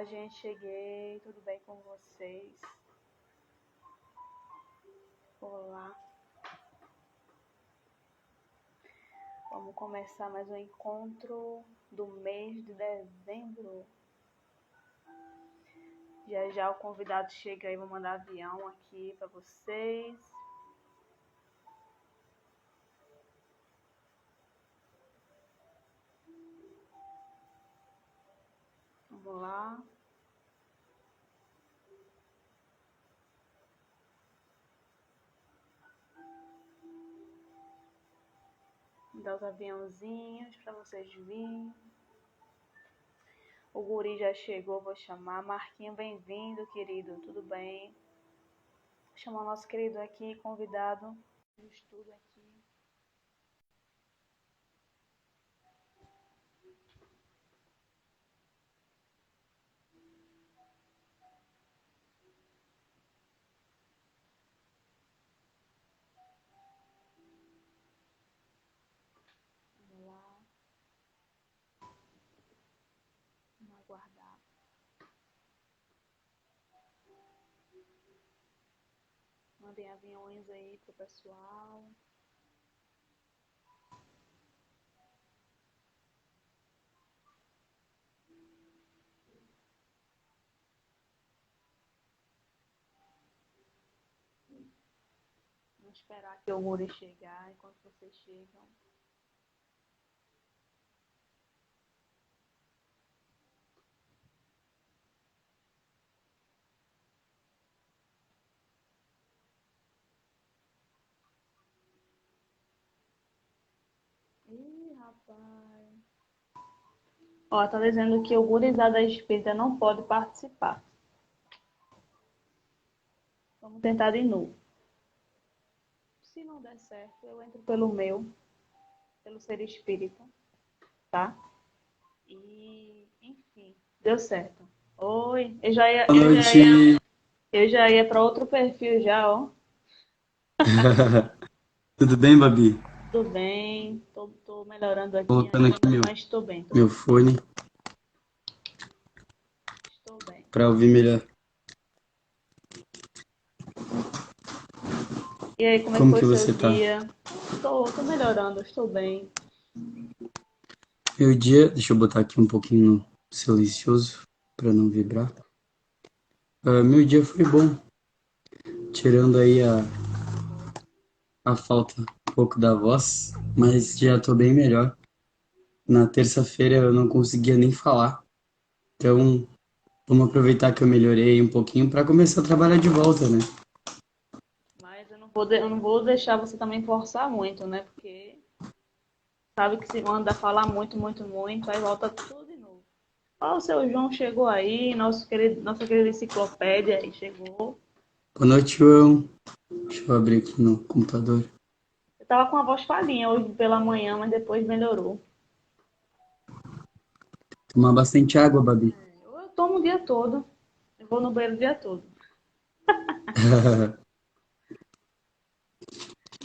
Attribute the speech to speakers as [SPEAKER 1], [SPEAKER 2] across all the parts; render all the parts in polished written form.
[SPEAKER 1] Gente, cheguei, tudo bem com vocês? Olá. Vamos começar mais um encontro do mês de dezembro. Já já o convidado chega aí, vou mandar avião aqui para vocês. Vamos lá. Vou dar os aviãozinhos para vocês virem. O guri já chegou, vou chamar. Marquinho, bem-vindo, querido, tudo bem? Vou chamar o nosso querido aqui, convidado de estudo aqui. Vamos lá. Vamos aguardar. Mandem aviões aí pro pessoal. Vamos esperar que o Muri chegar enquanto vocês chegam. Ih, rapaz. Ó, tá dizendo que o gurizada espírita não pode participar. Vamos tentar de novo. Se não der certo, eu entro pelo pelo ser espírita, tá? E, enfim, deu certo. Oi,
[SPEAKER 2] Boa noite.
[SPEAKER 1] eu já ia para outro perfil já, ó.
[SPEAKER 2] Tudo bem, Babi?
[SPEAKER 1] Tudo bem, tô melhorando aqui
[SPEAKER 2] Colocando aqui
[SPEAKER 1] ainda, mas tô
[SPEAKER 2] meu
[SPEAKER 1] bem,
[SPEAKER 2] fone
[SPEAKER 1] estou bem.
[SPEAKER 2] para ouvir melhor.
[SPEAKER 1] E aí, como é que
[SPEAKER 2] Como
[SPEAKER 1] foi
[SPEAKER 2] que
[SPEAKER 1] seu
[SPEAKER 2] você tá?
[SPEAKER 1] dia? Tô melhorando, estou bem.
[SPEAKER 2] Meu dia, deixa eu botar aqui um pouquinho no silencioso para não vibrar. Meu dia foi bom, tirando aí a falta um pouco da voz, mas já tô bem melhor. Na terça-feira eu não conseguia nem falar, então vamos aproveitar que eu melhorei um pouquinho para começar a trabalhar de volta, né?
[SPEAKER 1] Mas eu não vou deixar você também forçar muito, né? Porque sabe que se manda falar muito, aí volta tudo de novo. Ó, o seu João chegou aí, nossa querida enciclopédia aí chegou.
[SPEAKER 2] Boa noite, João. Deixa eu abrir aqui no computador.
[SPEAKER 1] Eu tava com a voz falhinha hoje pela manhã, mas depois melhorou.
[SPEAKER 2] Tomar bastante água, Babi.
[SPEAKER 1] Eu tomo o dia todo, eu vou no banheiro o dia todo.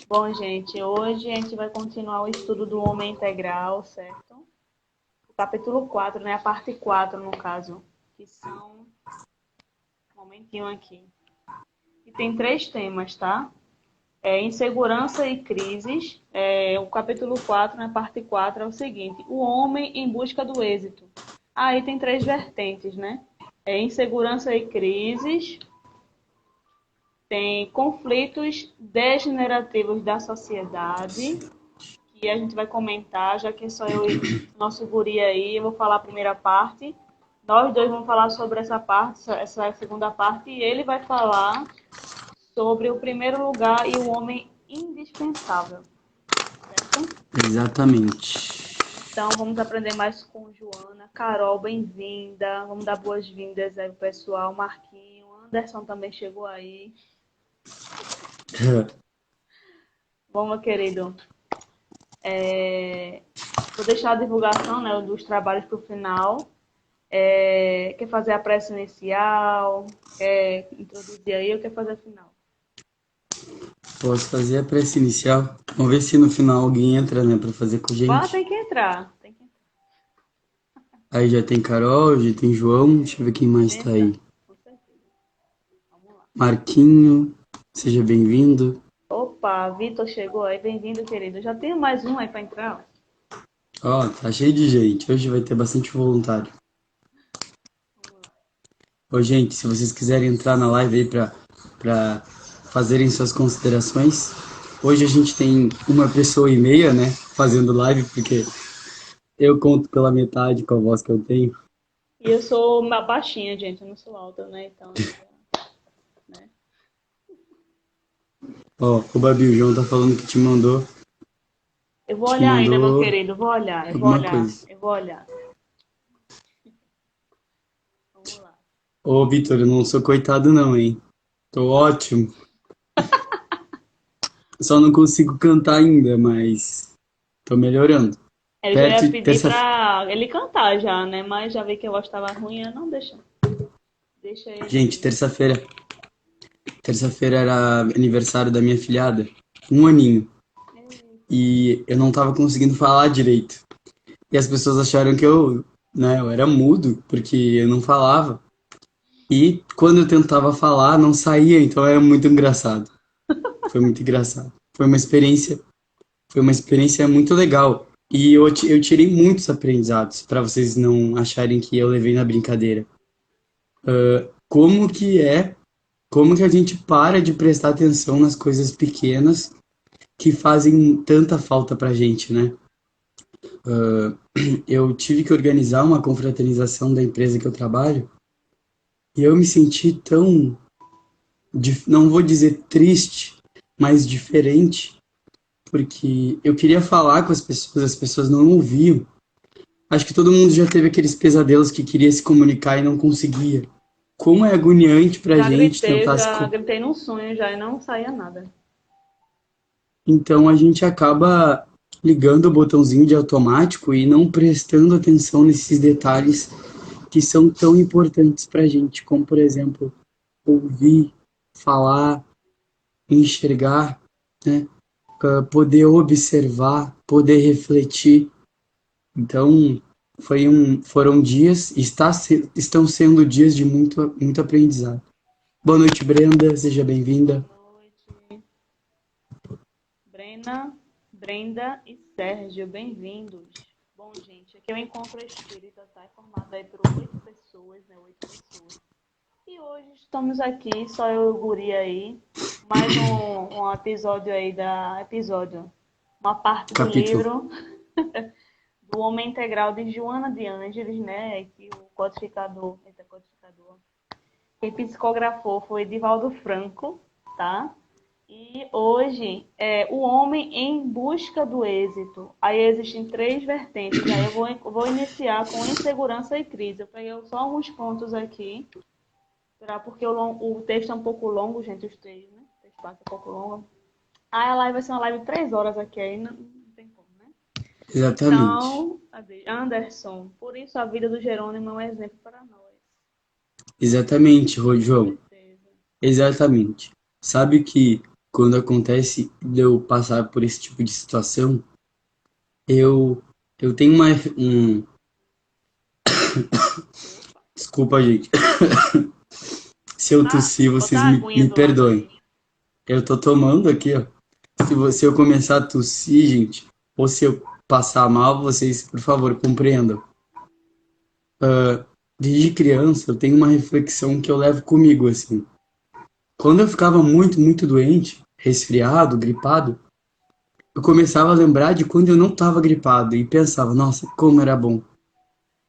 [SPEAKER 1] Bom, gente, hoje a gente vai continuar o estudo do homem integral, certo? O capítulo 4, né? A parte 4 no caso, que são... Um momentinho aqui. E tem três temas, tá? Insegurança e crises. O capítulo 4, na parte 4, é o seguinte: o homem em busca do êxito. Aí tem três vertentes, né? Insegurança e crises, tem conflitos degenerativos da sociedade, que a gente vai comentar, já que só eu e nosso guri aí, eu vou falar a primeira parte. Nós dois vamos falar sobre essa parte, essa segunda parte, e ele vai falar sobre o primeiro lugar e o homem indispensável, certo?
[SPEAKER 2] Exatamente.
[SPEAKER 1] Então, vamos aprender mais com Joana. Carol, bem-vinda. Vamos dar boas-vindas aí pro pessoal. Marquinho, Anderson também chegou aí. Bom, meu querido, vou deixar a divulgação, né, dos trabalhos para o final. Quer fazer a prece inicial? Quer introduzir aí ou quer fazer a final?
[SPEAKER 2] Posso fazer a prece inicial? Vamos ver se no final alguém entra, né, pra fazer com a
[SPEAKER 1] Ah,
[SPEAKER 2] gente.
[SPEAKER 1] tem que entrar. Tem que entrar.
[SPEAKER 2] Aí já tem Carol, já tem João, deixa eu ver quem mais tá
[SPEAKER 1] Verdade,
[SPEAKER 2] aí.
[SPEAKER 1] com certeza. Vamos lá.
[SPEAKER 2] Marquinho, seja bem-vindo.
[SPEAKER 1] Opa, Vitor chegou aí. Bem-vindo, querido. Já tenho mais um aí para entrar.
[SPEAKER 2] Ó, tá cheio de gente, hoje vai ter bastante voluntário.
[SPEAKER 1] Vamos lá.
[SPEAKER 2] Ô, gente, se vocês quiserem entrar na live aí pra fazerem suas considerações, hoje a gente tem 1 pessoa e meia, né, fazendo live, porque eu conto pela metade com a voz que eu tenho.
[SPEAKER 1] E eu sou uma baixinha, gente. Eu não sou alta, né? Então, né?
[SPEAKER 2] Ó, o Babi, o João tá falando que
[SPEAKER 1] Eu vou
[SPEAKER 2] te
[SPEAKER 1] olhar ainda, meu
[SPEAKER 2] mandou
[SPEAKER 1] querido. Vou olhar, eu vou
[SPEAKER 2] alguma
[SPEAKER 1] olhar,
[SPEAKER 2] coisa.
[SPEAKER 1] eu vou olhar. Vamos lá.
[SPEAKER 2] Ô, Vitor, eu não sou coitado não, hein? Tô ótimo. Só não consigo cantar ainda, mas tô melhorando.
[SPEAKER 1] Eu já
[SPEAKER 2] Perto
[SPEAKER 1] ia
[SPEAKER 2] de
[SPEAKER 1] pedir
[SPEAKER 2] terça...
[SPEAKER 1] pra ele cantar já, né? Mas já vi que a voz estava ruim, eu não deixa. Deixa
[SPEAKER 2] Gente,
[SPEAKER 1] ele.
[SPEAKER 2] terça-feira era aniversário da minha filhada. 1 aninho. E eu não tava conseguindo falar direito. E as pessoas acharam que eu era mudo, porque eu não falava. E quando eu tentava falar, não saía, então era muito engraçado. Foi muito engraçado. Foi uma experiência muito legal. E eu tirei muitos aprendizados, para vocês não acharem que eu levei na brincadeira. Como que é, como que a gente para de prestar atenção nas coisas pequenas que fazem tanta falta pra gente, né? Eu tive que organizar uma confraternização da empresa que eu trabalho e eu me senti tão, não vou dizer triste, mas diferente, porque eu queria falar com as pessoas não ouviam. Acho que todo mundo já teve aqueles pesadelos que queria se comunicar e não conseguia. Como é agoniante pra gente tentar se.
[SPEAKER 1] Já gritei num sonho já e não saía nada.
[SPEAKER 2] Então a gente acaba ligando o botãozinho de automático e não prestando atenção nesses detalhes que são tão importantes pra gente, como por exemplo, ouvir, falar, enxergar, né? Poder observar, poder refletir. Então, foram dias, estão sendo dias de muito aprendizado. Boa noite, Brenda, seja bem-vinda.
[SPEAKER 1] Boa noite, Brena, Brenda e Sérgio, bem-vindos. Bom, gente, aqui é o Encontro Espírita, tá? É formado aí por 8 pessoas, né? 8 pessoas. E hoje estamos aqui, só eu e o Guri aí. Mais um episódio aí uma parte do
[SPEAKER 2] Capítulo.
[SPEAKER 1] livro do Homem Integral de Joana de Ângeles, né? Que o codificador, quem psicografou foi Edivaldo Franco, tá? E hoje é o homem em busca do êxito. Aí existem 3 vertentes. Aí eu vou iniciar com insegurança e crise. Eu peguei só alguns pontos aqui, porque o texto é um pouco longo, gente, os 3, né? O texto é um pouco longo. Aí a live vai ser uma live de 3 horas aqui, aí não tem como, né?
[SPEAKER 2] Exatamente.
[SPEAKER 1] Então, Anderson, por isso a vida do Jerônimo é um exemplo para nós.
[SPEAKER 2] Exatamente,
[SPEAKER 1] Com
[SPEAKER 2] João.
[SPEAKER 1] certeza.
[SPEAKER 2] Exatamente. Sabe que quando acontece de eu passar por esse tipo de situação, eu, eu tenho Desculpa, gente. Se eu tossir,
[SPEAKER 1] Bota
[SPEAKER 2] vocês
[SPEAKER 1] a aguinha
[SPEAKER 2] me
[SPEAKER 1] do lado
[SPEAKER 2] perdoem.
[SPEAKER 1] aí.
[SPEAKER 2] Eu tô tomando aqui, ó. Se eu começar a tossir, gente, ou se eu passar mal, vocês, por favor, compreendam. Desde criança, eu tenho uma reflexão que eu levo comigo, assim. Quando eu ficava muito doente, resfriado, gripado, eu começava a lembrar de quando eu não estava gripado e pensava, nossa, como era bom.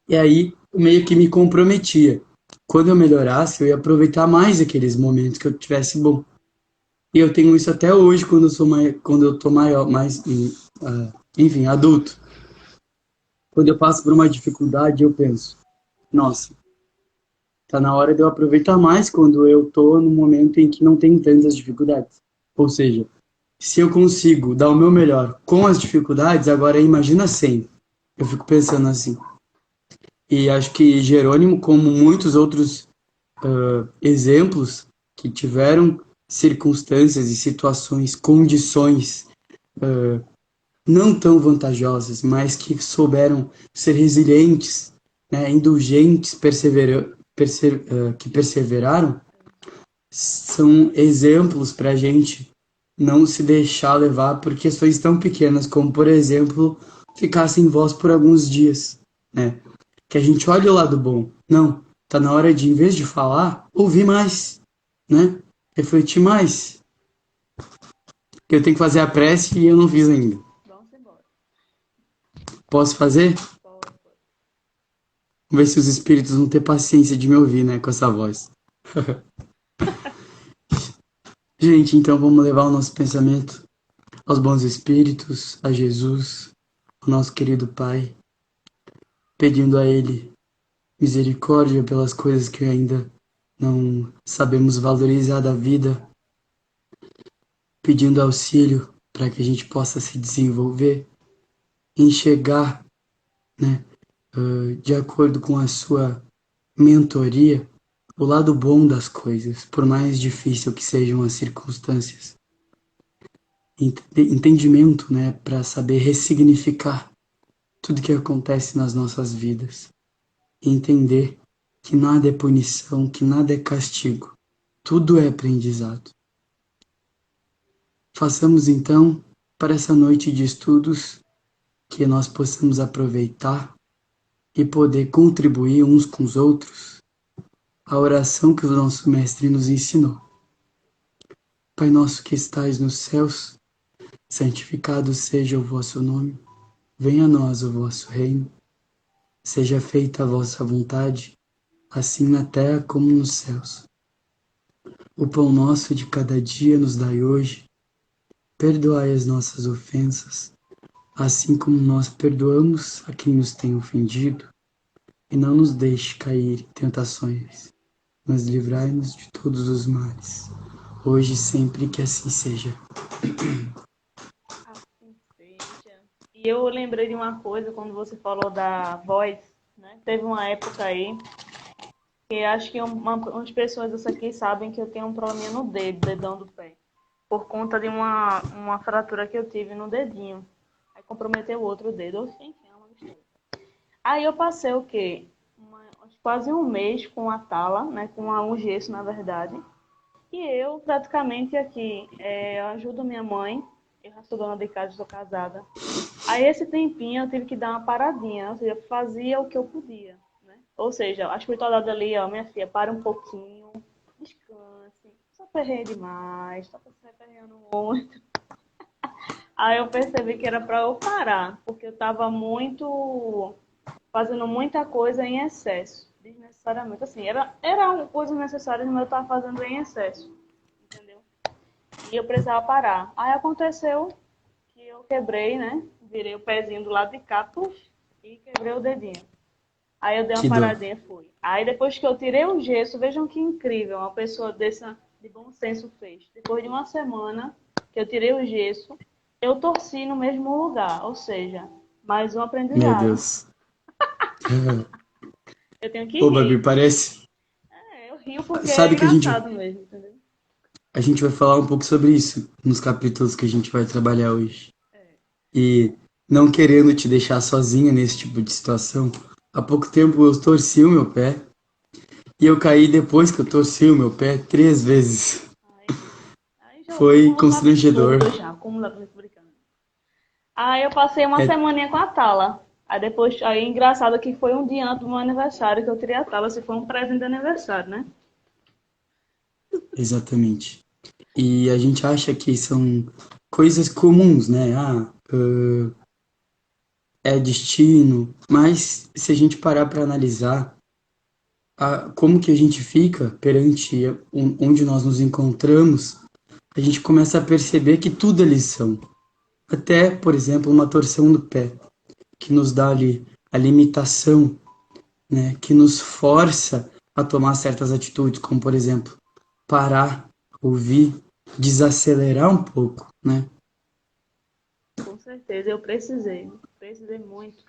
[SPEAKER 2] E aí, meio que me comprometia. Quando eu melhorasse, eu ia aproveitar mais aqueles momentos que eu tivesse bom. E eu tenho isso até hoje quando eu tô maior, enfim, adulto. Quando eu passo por uma dificuldade, eu penso, nossa, tá na hora de eu aproveitar mais quando eu tô no momento em que não tenho tantas dificuldades. Ou seja, se eu consigo dar o meu melhor com as dificuldades, agora imagina sem. Eu fico pensando assim. E acho que Jerônimo, como muitos outros exemplos que tiveram circunstâncias e situações, condições não tão vantajosas, mas que souberam ser resilientes, né, indulgentes, que perseveraram, são exemplos para a gente não se deixar levar por questões tão pequenas como, por exemplo, ficar sem voz por alguns dias, né? Que a gente olha o lado bom. Não, tá na hora de, em vez de falar, ouvir mais, né? Refletir mais. Eu tenho que fazer a prece e eu não fiz ainda.
[SPEAKER 1] Vamos embora.
[SPEAKER 2] Posso fazer?
[SPEAKER 1] Pode, pode.
[SPEAKER 2] Vamos ver se os espíritos vão ter paciência de me ouvir, né, com essa voz. Gente, então vamos levar o nosso pensamento aos bons espíritos, a Jesus, o nosso querido Pai, pedindo a Ele misericórdia pelas coisas que ainda não sabemos valorizar da vida, pedindo auxílio para que a gente possa se desenvolver, enxergar, né, de acordo com a sua mentoria, o lado bom das coisas, por mais difícil que sejam as circunstâncias. Entendimento, né, para saber ressignificar tudo que acontece nas nossas vidas. E entender que nada é punição, que nada é castigo. Tudo é aprendizado. Façamos então, para essa noite de estudos, que nós possamos aproveitar e poder contribuir uns com os outros a oração que o nosso Mestre nos ensinou. Pai nosso que estais nos céus, santificado seja o vosso nome. Venha a nós o vosso reino. Seja feita a vossa vontade, assim na terra como nos céus. O pão nosso de cada dia nos dai hoje. Perdoai as nossas ofensas, assim como nós perdoamos a quem nos tem ofendido. E não nos deixe cair em tentações, mas livrai-nos de todos os males, hoje e sempre que assim seja.
[SPEAKER 1] Assim seja. E eu lembrei de uma coisa quando você falou da voz, né? Teve uma época aí que acho que umas pessoas aqui sabem que eu tenho um probleminha no dedão do pé, por conta de uma fratura que eu tive no dedinho. Aí comprometeu o outro dedo, enfim, é uma mistura. Aí eu passei o quê? Quase um mês com a tala, né? Com um gesso, na verdade. E eu praticamente aqui ajudo minha mãe. Eu já sou dona de casa, sou casada. Aí esse tempinho eu tive que dar uma paradinha, ou seja, fazia o que eu podia, né? Ou seja, a espiritualidade ali, ó, minha filha, para um pouquinho, descanse, só perreia demais, só você perreando muito. Aí eu percebi que era para eu parar, porque eu estava fazendo muita coisa em excesso, desnecessariamente. Assim, era uma coisa necessária, mas eu estava fazendo em excesso, entendeu? E eu precisava parar. Aí aconteceu que eu quebrei, né? Virei o pezinho do lado de cá, puf, e quebrei o dedinho. Aí eu dei uma
[SPEAKER 2] Que dó.
[SPEAKER 1] paradinha e fui. Aí depois que eu tirei o gesso, vejam que incrível, uma pessoa dessa de bom senso fez. Depois de uma semana que eu tirei o gesso, eu torci no mesmo lugar, ou seja, mais um
[SPEAKER 2] Meu
[SPEAKER 1] aprendizado.
[SPEAKER 2] Deus.
[SPEAKER 1] Eu tenho que
[SPEAKER 2] Ô, Babi,
[SPEAKER 1] rir.
[SPEAKER 2] parece.
[SPEAKER 1] Eu rio porque é
[SPEAKER 2] Sabe que
[SPEAKER 1] engraçado mesmo, entendeu?
[SPEAKER 2] a gente vai falar um pouco sobre isso nos capítulos que a gente vai trabalhar hoje. E não querendo te deixar sozinha nesse tipo de situação, há pouco tempo eu torci o meu pé e eu caí depois que eu torci o meu pé 3 vezes.
[SPEAKER 1] Ai, aí já o
[SPEAKER 2] Foi
[SPEAKER 1] cúmulo
[SPEAKER 2] constrangedor.
[SPEAKER 1] absurdo já, cúmulo absurdo brincando. Aí eu passei uma
[SPEAKER 2] É,
[SPEAKER 1] semaninha com a tala. Aí depois, aí engraçado que foi um dia antes do meu aniversário que eu tirei a tala, se foi um presente de aniversário, né?
[SPEAKER 2] exatamente. E a gente acha que são coisas comuns, né? É destino, mas se a gente parar para analisar como que a gente fica perante onde nós nos encontramos, a gente começa a perceber que tudo é lição. Até, por exemplo, uma torção do pé, que nos dá ali a limitação, né? Que nos força a tomar certas atitudes, como, por exemplo, parar, ouvir, desacelerar um pouco, né?
[SPEAKER 1] Com certeza, eu precisei muito.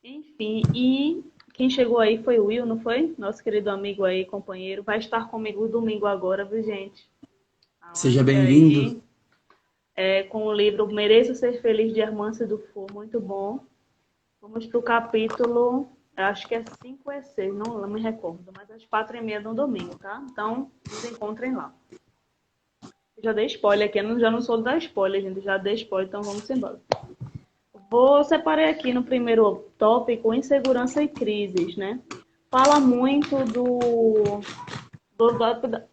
[SPEAKER 1] Enfim, e quem chegou aí foi o Will, não foi? Nosso querido amigo aí, companheiro. Vai estar comigo domingo agora, viu, gente? A
[SPEAKER 2] Seja
[SPEAKER 1] live
[SPEAKER 2] bem-vindo.
[SPEAKER 1] aí, com o livro Mereço Ser Feliz de Hermância Dufour, muito bom. Vamos para o capítulo. Eu acho que é 5 ou é 6, não me recordo, mas às 4h30 no domingo, tá? Então, nos encontrem lá. Já dei spoiler aqui, eu já não sou dar spoiler, gente, já dei spoiler, então vamos embora. Vou separar aqui no primeiro tópico, insegurança e crises, né? Fala muito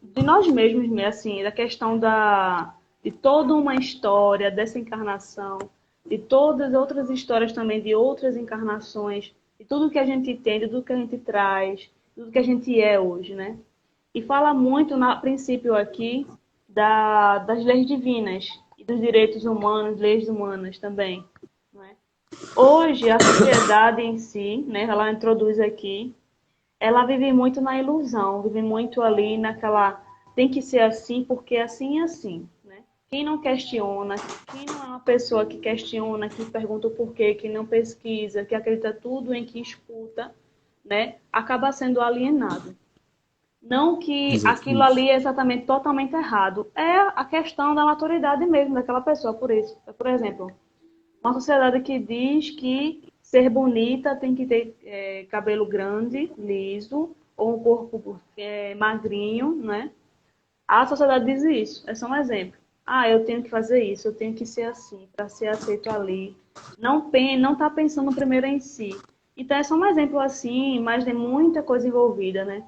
[SPEAKER 1] de nós mesmos, né? Assim, da questão de toda uma história dessa encarnação, de todas as outras histórias também de outras encarnações, de tudo que a gente tem, de tudo que a gente traz, tudo que a gente é hoje, né? E fala muito, a princípio aqui, das leis divinas e dos direitos humanos, leis humanas também. Não é? Hoje, a sociedade em si, né, ela introduz aqui, ela vive muito na ilusão, vive muito ali naquela, tem que ser assim porque assim é assim, né? Quem não questiona, quem não é uma pessoa que questiona, que pergunta o porquê, que não pesquisa, que acredita tudo em que escuta, né, acaba sendo alienado. Não que aquilo
[SPEAKER 2] Exatamente.
[SPEAKER 1] ali é exatamente totalmente errado, é a questão da maturidade mesmo daquela pessoa, por isso. Por exemplo, uma sociedade que diz que ser bonita tem que ter cabelo grande, liso, ou um corpo magrinho, né? A sociedade diz isso, é só um exemplo. Ah, eu tenho que fazer isso, eu tenho que ser assim, para ser aceito ali. Não está pensando primeiro em si. Então, é só um exemplo assim, mas tem muita coisa envolvida, né?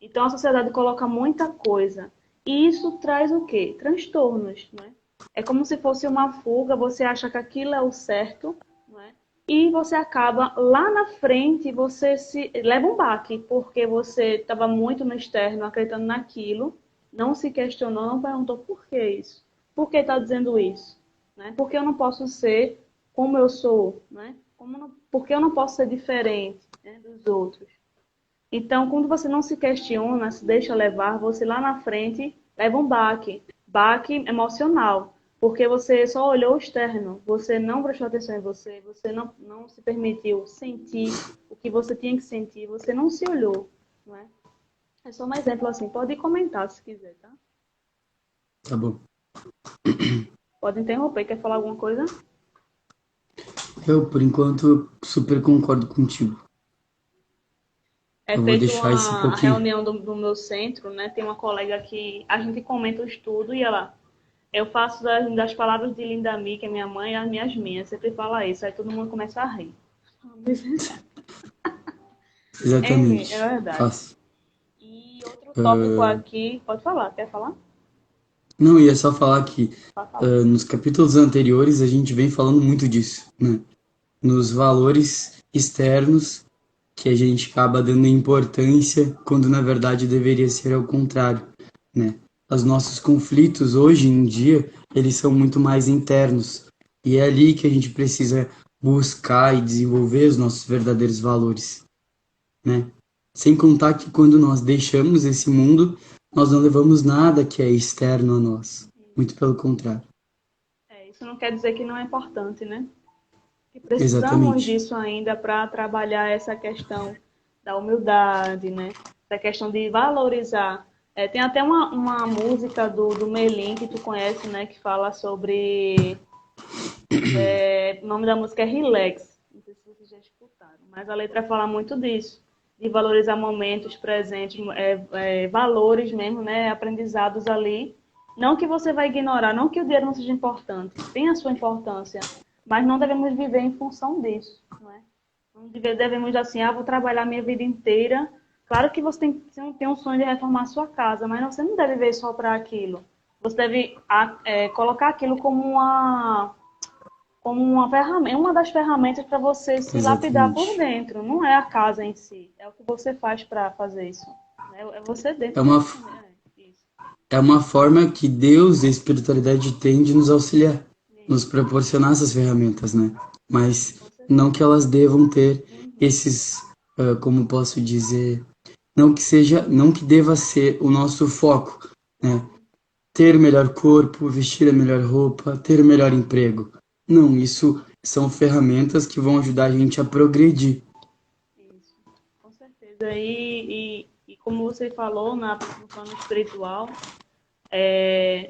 [SPEAKER 1] Então, a sociedade coloca muita coisa. E isso traz o quê? Transtornos, né? É como se fosse uma fuga, você acha que aquilo é o certo, né? E você acaba lá na frente, você se leva um baque, porque você estava muito no externo, acreditando naquilo, não se questionou, não perguntou por que isso. Por que está dizendo isso? Né? Por que eu não posso ser como eu sou? Né? Por que eu não posso ser diferente, né, dos outros? Então, quando você não se questiona, se deixa levar, você lá na frente leva um baque emocional, porque você só olhou o externo, você não prestou atenção em você, você não se permitiu sentir o que você tinha que sentir, você não se olhou, não é? É só um exemplo assim, pode comentar se quiser, tá?
[SPEAKER 2] Tá bom.
[SPEAKER 1] Pode interromper, quer falar alguma coisa?
[SPEAKER 2] Eu, por enquanto, super concordo contigo.
[SPEAKER 1] É
[SPEAKER 2] Eu vou
[SPEAKER 1] feito
[SPEAKER 2] deixar esse
[SPEAKER 1] uma
[SPEAKER 2] pouquinho.
[SPEAKER 1] reunião do meu centro, né? Tem uma colega que a gente comenta o estudo e eu faço das palavras de Linda Mi, que é minha mãe, as minhas. Sempre fala isso, aí todo mundo começa a rir. Enfim, é
[SPEAKER 2] Exatamente.
[SPEAKER 1] verdade.
[SPEAKER 2] Faço.
[SPEAKER 1] E outro tópico
[SPEAKER 2] Ah,
[SPEAKER 1] aqui, pode falar, quer falar?
[SPEAKER 2] não, ia só falar que
[SPEAKER 1] Pode falar.
[SPEAKER 2] nos capítulos anteriores a gente vem falando muito disso, né? Nos valores externos que a gente acaba dando importância quando na verdade deveria ser ao contrário, né? Os nossos conflitos hoje em dia, eles são muito mais internos e é ali que a gente precisa buscar e desenvolver os nossos verdadeiros valores, né? Sem contar que quando nós deixamos esse mundo, nós não levamos nada que é externo a nós, muito pelo contrário.
[SPEAKER 1] Isso não quer dizer que não é importante, né? Que precisamos
[SPEAKER 2] Exatamente.
[SPEAKER 1] disso ainda para trabalhar essa questão da humildade, né? Da questão de valorizar. Tem até uma música do Melim que tu conhece, né? Que fala sobre. O nome da música é Relax. Não sei se vocês já escutaram, mas a letra fala muito disso. De valorizar momentos presentes, valores mesmo, né? Aprendizados ali. Não que você vai ignorar, não que o dinheiro não seja importante, tem a sua importância, mas não devemos viver em função disso, não é? Não devemos assim, vou trabalhar minha vida inteira. Claro que você tem um sonho de reformar a sua casa, mas você não deve viver só para aquilo. Você deve colocar aquilo como uma ferramenta, uma das ferramentas para você se lapidar por
[SPEAKER 2] Exatamente.
[SPEAKER 1] dentro. Não é a casa em si, é o que você faz para fazer isso. É você
[SPEAKER 2] É
[SPEAKER 1] dentro de
[SPEAKER 2] uma,
[SPEAKER 1] você mesmo. Isso.
[SPEAKER 2] é uma forma que Deus e a espiritualidade têm de nos auxiliar, nos
[SPEAKER 1] Isso.
[SPEAKER 2] proporcionar essas ferramentas, né? Mas
[SPEAKER 1] Com
[SPEAKER 2] não
[SPEAKER 1] certeza.
[SPEAKER 2] que elas devam ter
[SPEAKER 1] Uhum.
[SPEAKER 2] esses, como posso dizer, não que deva ser o nosso foco, né? Ter o melhor corpo, vestir a melhor roupa, ter o melhor emprego. Não, isso são ferramentas que vão ajudar a gente a progredir.
[SPEAKER 1] Isso, com certeza. E como você falou no plano espiritual,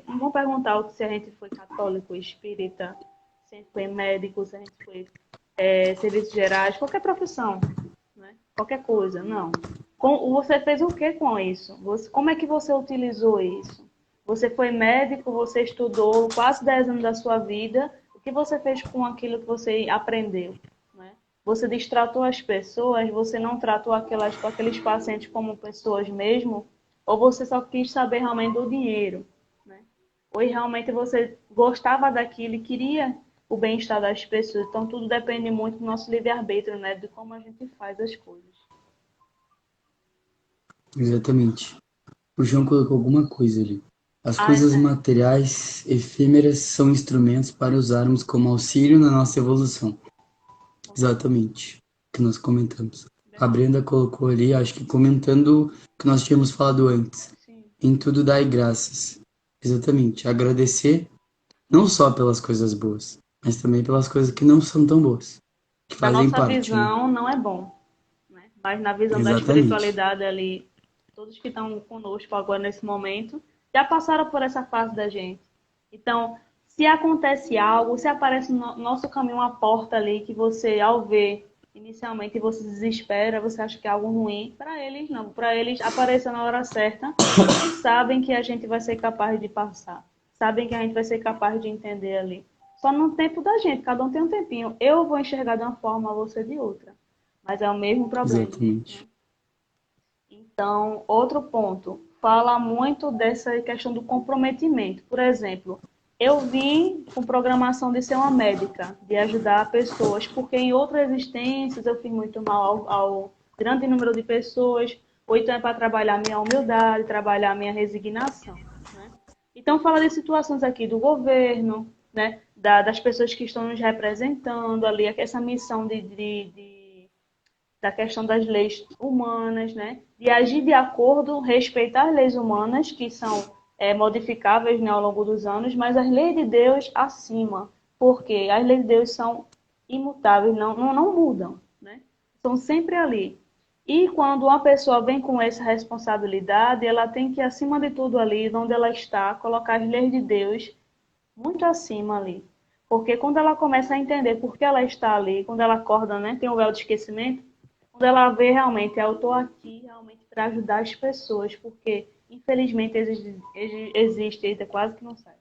[SPEAKER 1] não vão perguntar se a gente foi católico, espírita, se a gente foi médico, se a gente foi serviços gerais, qualquer profissão, né? qualquer coisa. Não. Você fez o que com isso? Como é que você utilizou isso? Você foi médico, você estudou quase 10 anos da sua vida. O que você fez com aquilo que você aprendeu? Né? Você destratou as pessoas, você não tratou aqueles pacientes como pessoas mesmo, ou você só quis saber realmente do dinheiro, né? Ou realmente você gostava daquilo e queria o bem-estar das pessoas. Então, tudo depende muito do nosso livre-arbítrio, né? De como a gente faz as coisas.
[SPEAKER 2] Exatamente. O João colocou alguma coisa ali. As
[SPEAKER 1] Ah,
[SPEAKER 2] coisas materiais efêmeras são instrumentos para usarmos como auxílio na nossa evolução. Exatamente. O que nós comentamos. A Brenda colocou ali, acho que comentando o que nós tínhamos falado antes.
[SPEAKER 1] sim.
[SPEAKER 2] Em tudo dai graças. Exatamente. Agradecer não só pelas coisas boas, mas também pelas coisas que não são tão boas, que
[SPEAKER 1] Na
[SPEAKER 2] fazem
[SPEAKER 1] nossa
[SPEAKER 2] parte, né?
[SPEAKER 1] visão, não é bom, né? Mas na visão da
[SPEAKER 2] Exatamente.
[SPEAKER 1] espiritualidade ali, todos que estão conosco agora nesse momento, já passaram por essa fase da gente. Então, se acontece algo, se aparece no nosso caminho uma porta ali que você, ao ver inicialmente, você se desespera, você acha que é algo ruim, para eles não. Para eles aparecer na hora certa, eles sabem que a gente vai ser capaz de passar. Sabem que a gente vai ser capaz de entender ali. Só no tempo da gente, cada um tem um tempinho. Eu vou enxergar de uma forma, você de outra. Mas é o mesmo problema.
[SPEAKER 2] Exatamente.
[SPEAKER 1] Então, outro ponto, fala muito dessa questão do comprometimento. Por exemplo, eu vim com programação de ser uma médica, de ajudar pessoas, porque em outras existências eu fiz muito mal ao grande número de pessoas, ou então é para trabalhar minha humildade, trabalhar minha resignação. Né? Então, fala de situações aqui do governo, né? Das pessoas que estão nos representando ali, essa missão da questão das leis humanas, né? De agir de acordo, respeitar as leis humanas, que são modificáveis, né, ao longo dos anos, mas as leis de Deus acima, porque as leis de Deus são imutáveis, não mudam, né? São sempre ali. E quando uma pessoa vem com essa responsabilidade, ela tem que, acima de tudo ali, onde ela está, colocar as leis de Deus muito acima ali. Porque quando ela começa a entender por que ela está ali, quando ela acorda, né, tem o véu de esquecimento, quando ela vê realmente, eu estou aqui realmente para ajudar as pessoas, porque infelizmente existe, eita, quase que não sai,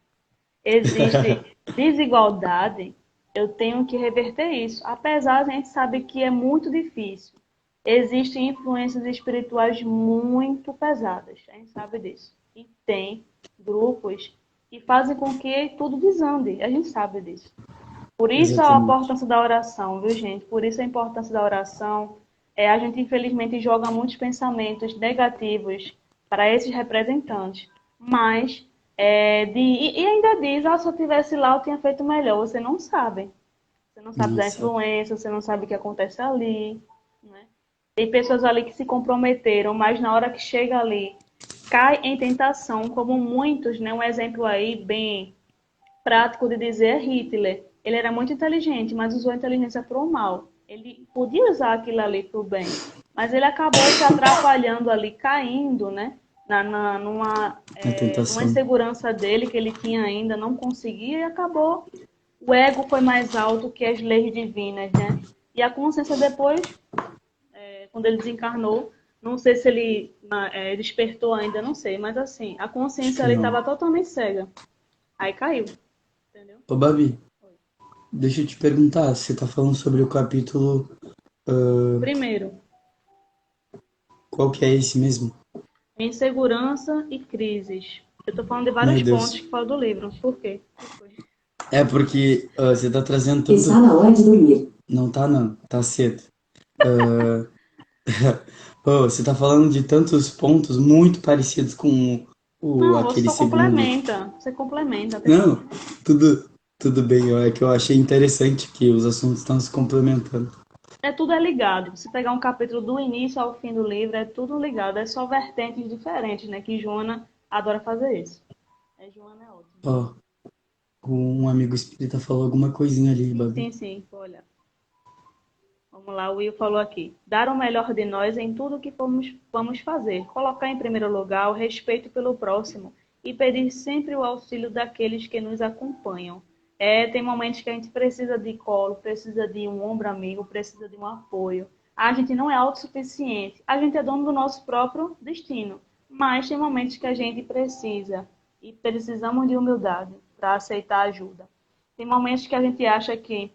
[SPEAKER 1] existe desigualdade, eu tenho que reverter isso. Apesar, a gente sabe que é muito difícil. Existem influências espirituais muito pesadas, a gente sabe disso. E tem grupos que fazem com que tudo desande, a gente sabe disso. Por isso a
[SPEAKER 2] Exatamente.
[SPEAKER 1] importância da oração, viu, gente? Por isso a importância da oração. A gente, infelizmente, joga muitos pensamentos negativos para esses representantes. Mas, e ainda diz, se eu tivesse lá, eu tinha feito melhor. Você não sabe. Você não sabe da
[SPEAKER 2] Nossa.
[SPEAKER 1] influência, você não sabe o que acontece ali. Né? Tem pessoas ali que se comprometeram, mas na hora que chega ali, cai em tentação, como muitos, né? Um exemplo aí bem prático de dizer é Hitler. Ele era muito inteligente, mas usou a inteligência para o mal. Ele podia usar aquilo ali para o bem, mas ele acabou se atrapalhando ali, caindo, né?
[SPEAKER 2] A
[SPEAKER 1] Numa
[SPEAKER 2] tentação.
[SPEAKER 1] insegurança dele que ele tinha ainda, não conseguia e acabou. O ego foi mais alto que as leis divinas, né? E a consciência depois, quando ele desencarnou, não sei se ele despertou ainda, não sei, mas assim, a
[SPEAKER 2] Acho
[SPEAKER 1] consciência
[SPEAKER 2] que
[SPEAKER 1] ali
[SPEAKER 2] não.
[SPEAKER 1] estava totalmente cega. Aí caiu, entendeu?
[SPEAKER 2] Ô, Babi, deixa eu te perguntar, você tá falando sobre o capítulo, ah,
[SPEAKER 1] Primeiro,
[SPEAKER 2] qual que é esse mesmo?
[SPEAKER 1] insegurança e crises. Eu estou falando de
[SPEAKER 2] Meu
[SPEAKER 1] vários pontos
[SPEAKER 2] Deus.
[SPEAKER 1] que falam do livro. Por quê?
[SPEAKER 2] É porque você tá trazendo
[SPEAKER 3] Está
[SPEAKER 2] tanto.
[SPEAKER 3] na hora de dormir.
[SPEAKER 2] Não tá, não. Tá cedo. Ah, ô, você tá falando de tantos pontos muito parecidos com
[SPEAKER 1] Não, você
[SPEAKER 2] aquele
[SPEAKER 1] só
[SPEAKER 2] segundo.
[SPEAKER 1] complementa. Você complementa, tem
[SPEAKER 2] Não,
[SPEAKER 1] problema.
[SPEAKER 2] tudo bem. É que eu achei interessante que os assuntos estão se complementando.
[SPEAKER 1] Tudo é ligado. Se pegar um capítulo do início ao fim do livro, é tudo ligado. É só vertentes diferentes, né? Que Joana adora fazer isso. Joana é ótima.
[SPEAKER 2] Ó, um amigo espírita falou alguma coisinha ali,
[SPEAKER 1] Sim,
[SPEAKER 2] Babi.
[SPEAKER 1] sim, sim. Olha. Vamos lá, o Will falou aqui. Dar o melhor de nós em tudo que vamos fazer. Colocar em primeiro lugar o respeito pelo próximo e pedir sempre o auxílio daqueles que nos acompanham. Tem momentos que a gente precisa de colo, precisa de um ombro amigo, precisa de um apoio. A gente não é autossuficiente. A gente é dono do nosso próprio destino. Mas tem momentos que a gente precisa e precisamos de humildade para aceitar ajuda. Tem momentos que a gente acha que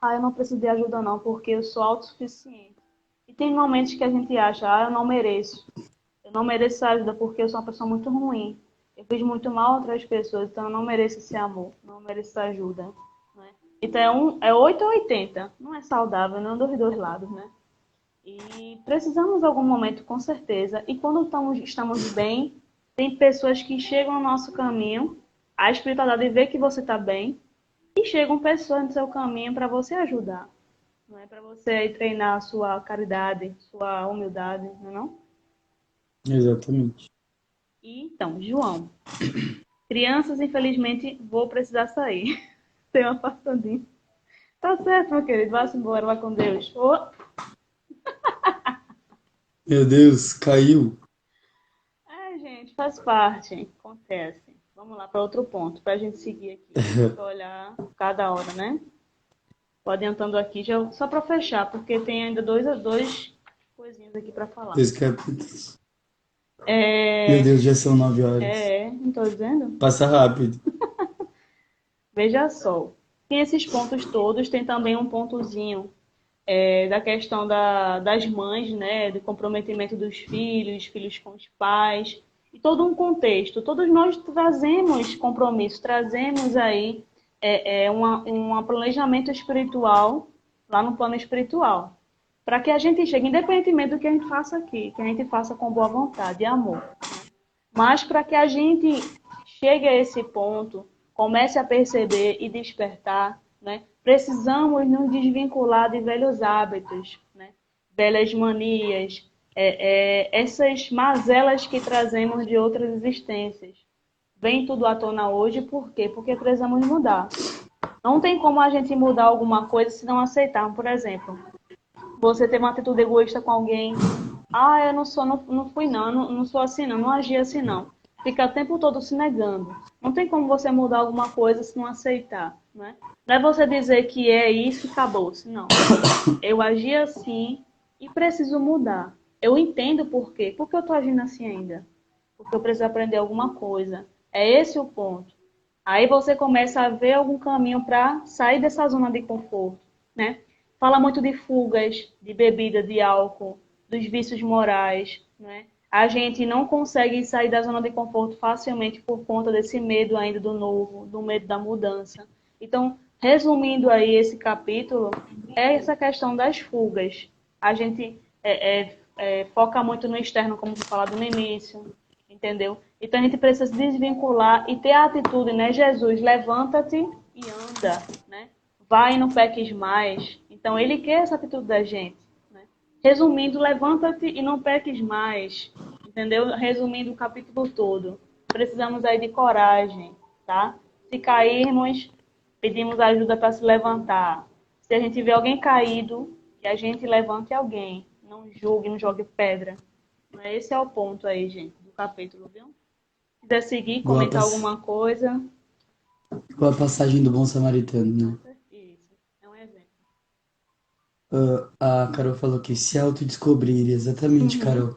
[SPEAKER 1] eu não preciso de ajuda não, porque eu sou autossuficiente. E tem momentos que a gente acha, eu não mereço. Eu não mereço essa ajuda porque eu sou uma pessoa muito ruim. Eu fiz muito mal a outras pessoas, então eu não mereço esse amor, não mereço essa ajuda. Né? Então é 8 ou 80, não é saudável, não dos dois lados, né? E precisamos em algum momento, com certeza. E quando estamos bem, tem pessoas que chegam ao nosso caminho, a espiritualidade vê que você está bem, e chegam pessoas no seu caminho para você ajudar. Não é para você treinar a sua caridade, sua humildade, não é não?
[SPEAKER 2] Exatamente.
[SPEAKER 1] E então, João, crianças, infelizmente, vou precisar sair. Tem uma afastadinha. Tá certo, meu querido. Vá-se embora, vá com Deus.
[SPEAKER 2] Meu Deus, caiu.
[SPEAKER 1] Gente, faz parte. Acontece. Vamos lá para outro ponto, para a gente seguir aqui. Pra olhar cada hora, né? Tô adiantando aqui, já, só para fechar, porque tem ainda dois coisinhas aqui para falar.
[SPEAKER 2] 2 capítulos. Meu Deus, já são 9 horas.
[SPEAKER 1] Não tô dizendo?
[SPEAKER 2] Passa rápido.
[SPEAKER 1] Veja só. Tem esses pontos todos, tem também um pontozinho da questão das mães, né? Do comprometimento dos filhos com os pais. E todo um contexto. Todos nós trazemos compromisso, trazemos aí um planejamento espiritual, lá no plano espiritual. Para que a gente chegue, independentemente do que a gente faça aqui, que a gente faça com boa vontade e amor. Mas para que a gente chegue a esse ponto, comece a perceber e despertar, né? Precisamos nos desvincular de velhos hábitos, né? Velhas manias, essas mazelas que trazemos de outras existências. Vem tudo à tona hoje, por quê? Porque precisamos mudar. Não tem como a gente mudar alguma coisa se não aceitar. Por exemplo, você ter uma atitude egoísta com alguém. Eu não fui não sou assim não agi assim não. Fica o tempo todo se negando. Não tem como você mudar alguma coisa se não aceitar, né? Não é você dizer que é isso e acabou-se, não. Eu agi assim e preciso mudar. Eu entendo por quê. Por que eu estou agindo assim ainda? Porque eu preciso aprender alguma coisa. É esse o ponto. Aí você começa a ver algum caminho para sair dessa zona de conforto, né? Fala muito de fugas, de bebida, de álcool, dos vícios morais, né? A gente não consegue sair da zona de conforto facilmente por conta desse medo ainda do novo, do medo da mudança. Então, resumindo aí esse capítulo, é essa questão das fugas. A gente foca muito no externo, como foi falado no início, entendeu? Então, a gente precisa se desvincular e ter a atitude, né? Jesus, levanta-te e anda, né? Vai e não peques mais. Então, ele quer essa atitude da gente. Né? Resumindo, levanta-te e não peques mais. Entendeu? Resumindo o capítulo todo. Precisamos aí de coragem, tá? Se cairmos, pedimos ajuda para se levantar. Se a gente vê alguém caído, que a gente levante alguém. Não julgue, não jogue pedra. Esse é o ponto aí, gente, do capítulo, viu? Se quiser seguir, comentar alguma coisa.
[SPEAKER 2] Igual a passagem do bom samaritano, né?
[SPEAKER 1] Isso, é um exemplo.
[SPEAKER 2] A Carol falou que se autodescobrir, exatamente, Carol.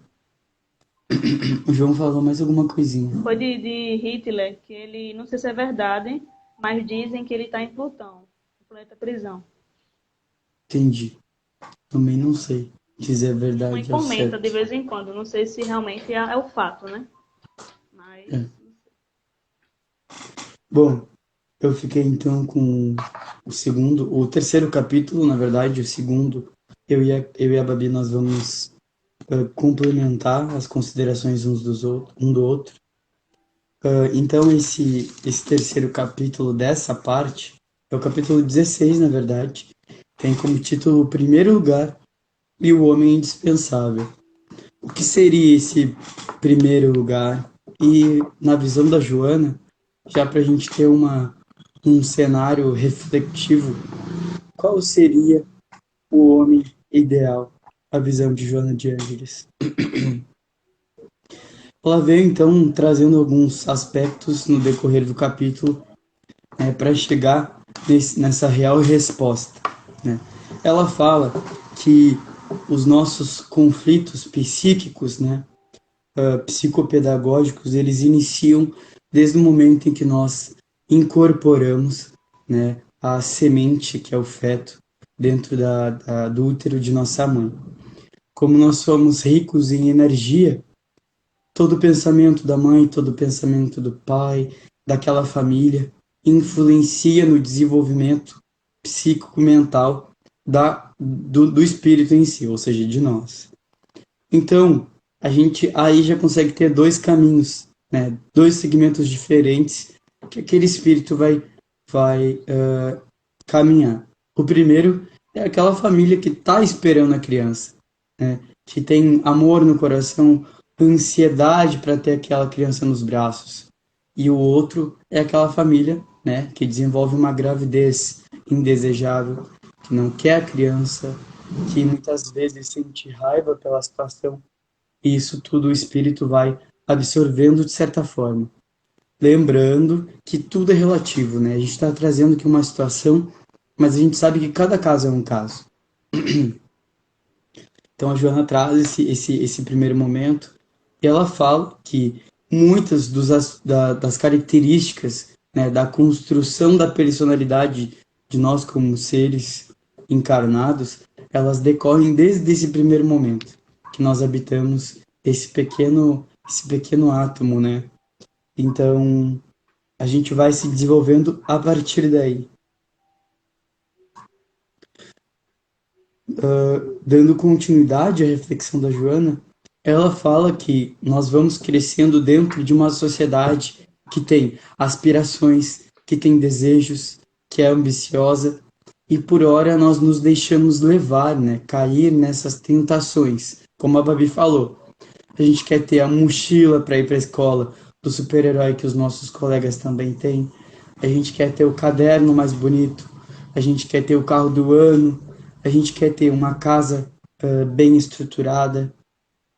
[SPEAKER 2] O João falou mais alguma coisinha.
[SPEAKER 1] Foi de Hitler, que ele, não sei se é verdade, mas dizem que ele está em Plutão, no planeta prisão.
[SPEAKER 2] Entendi. Também não sei dizer a verdade.
[SPEAKER 1] Minha mãe comenta de vez em quando, não sei se realmente é o fato, né? Mas...
[SPEAKER 2] Bom, eu fiquei então com o terceiro capítulo, na verdade, o segundo. Eu e a Babi, nós vamos complementar as considerações um do outro. Então, esse terceiro capítulo dessa parte é o capítulo 16, na verdade. Tem como título O Primeiro Lugar e o Homem Indispensável. O que seria esse primeiro lugar? E, na visão da Joana, já para a gente ter um cenário reflexivo, qual seria o homem ideal? A visão de Joana de Ângeles. Ela veio, então, trazendo alguns aspectos no decorrer do capítulo para chegar nessa real resposta. Né? Ela fala que os nossos conflitos psíquicos, né, psicopedagógicos, eles iniciam desde o momento em que nós incorporamos, né, a semente, que é o feto, dentro do útero de nossa mãe. Como nós somos ricos em energia, todo pensamento da mãe, todo pensamento do pai, daquela família, influencia no desenvolvimento psíquico-mental do espírito em si, ou seja, de nós. Então, a gente aí já consegue ter dois caminhos, né? Dois segmentos diferentes que aquele espírito vai caminhar. O primeiro é aquela família que está esperando a criança, né? Que tem amor no coração, ansiedade para ter aquela criança nos braços. E o outro é aquela família, né, que desenvolve uma gravidez indesejável, que não quer a criança, que muitas vezes sente raiva pela situação, e isso tudo o espírito vai absorvendo de certa forma. Lembrando que tudo é relativo, né? A gente está trazendo aqui uma situação, mas a gente sabe que cada caso é um caso. Então a Joana traz esse primeiro momento e ela fala que muitas das características, né, da construção da personalidade de nós como seres encarnados, elas decorrem desde esse primeiro momento que nós habitamos esse pequeno átomo, né? Então a gente vai se desenvolvendo a partir daí. Dando continuidade à reflexão da Joana, ela fala que nós vamos crescendo dentro de uma sociedade que tem aspirações, que tem desejos, que é ambiciosa, e por hora nós nos deixamos levar, né, cair nessas tentações. Como a Babi falou, a gente quer ter a mochila para ir para a escola do super-herói que os nossos colegas também têm. A gente quer ter o caderno mais bonito. A gente quer ter o carro do ano. A gente quer ter uma casa bem estruturada.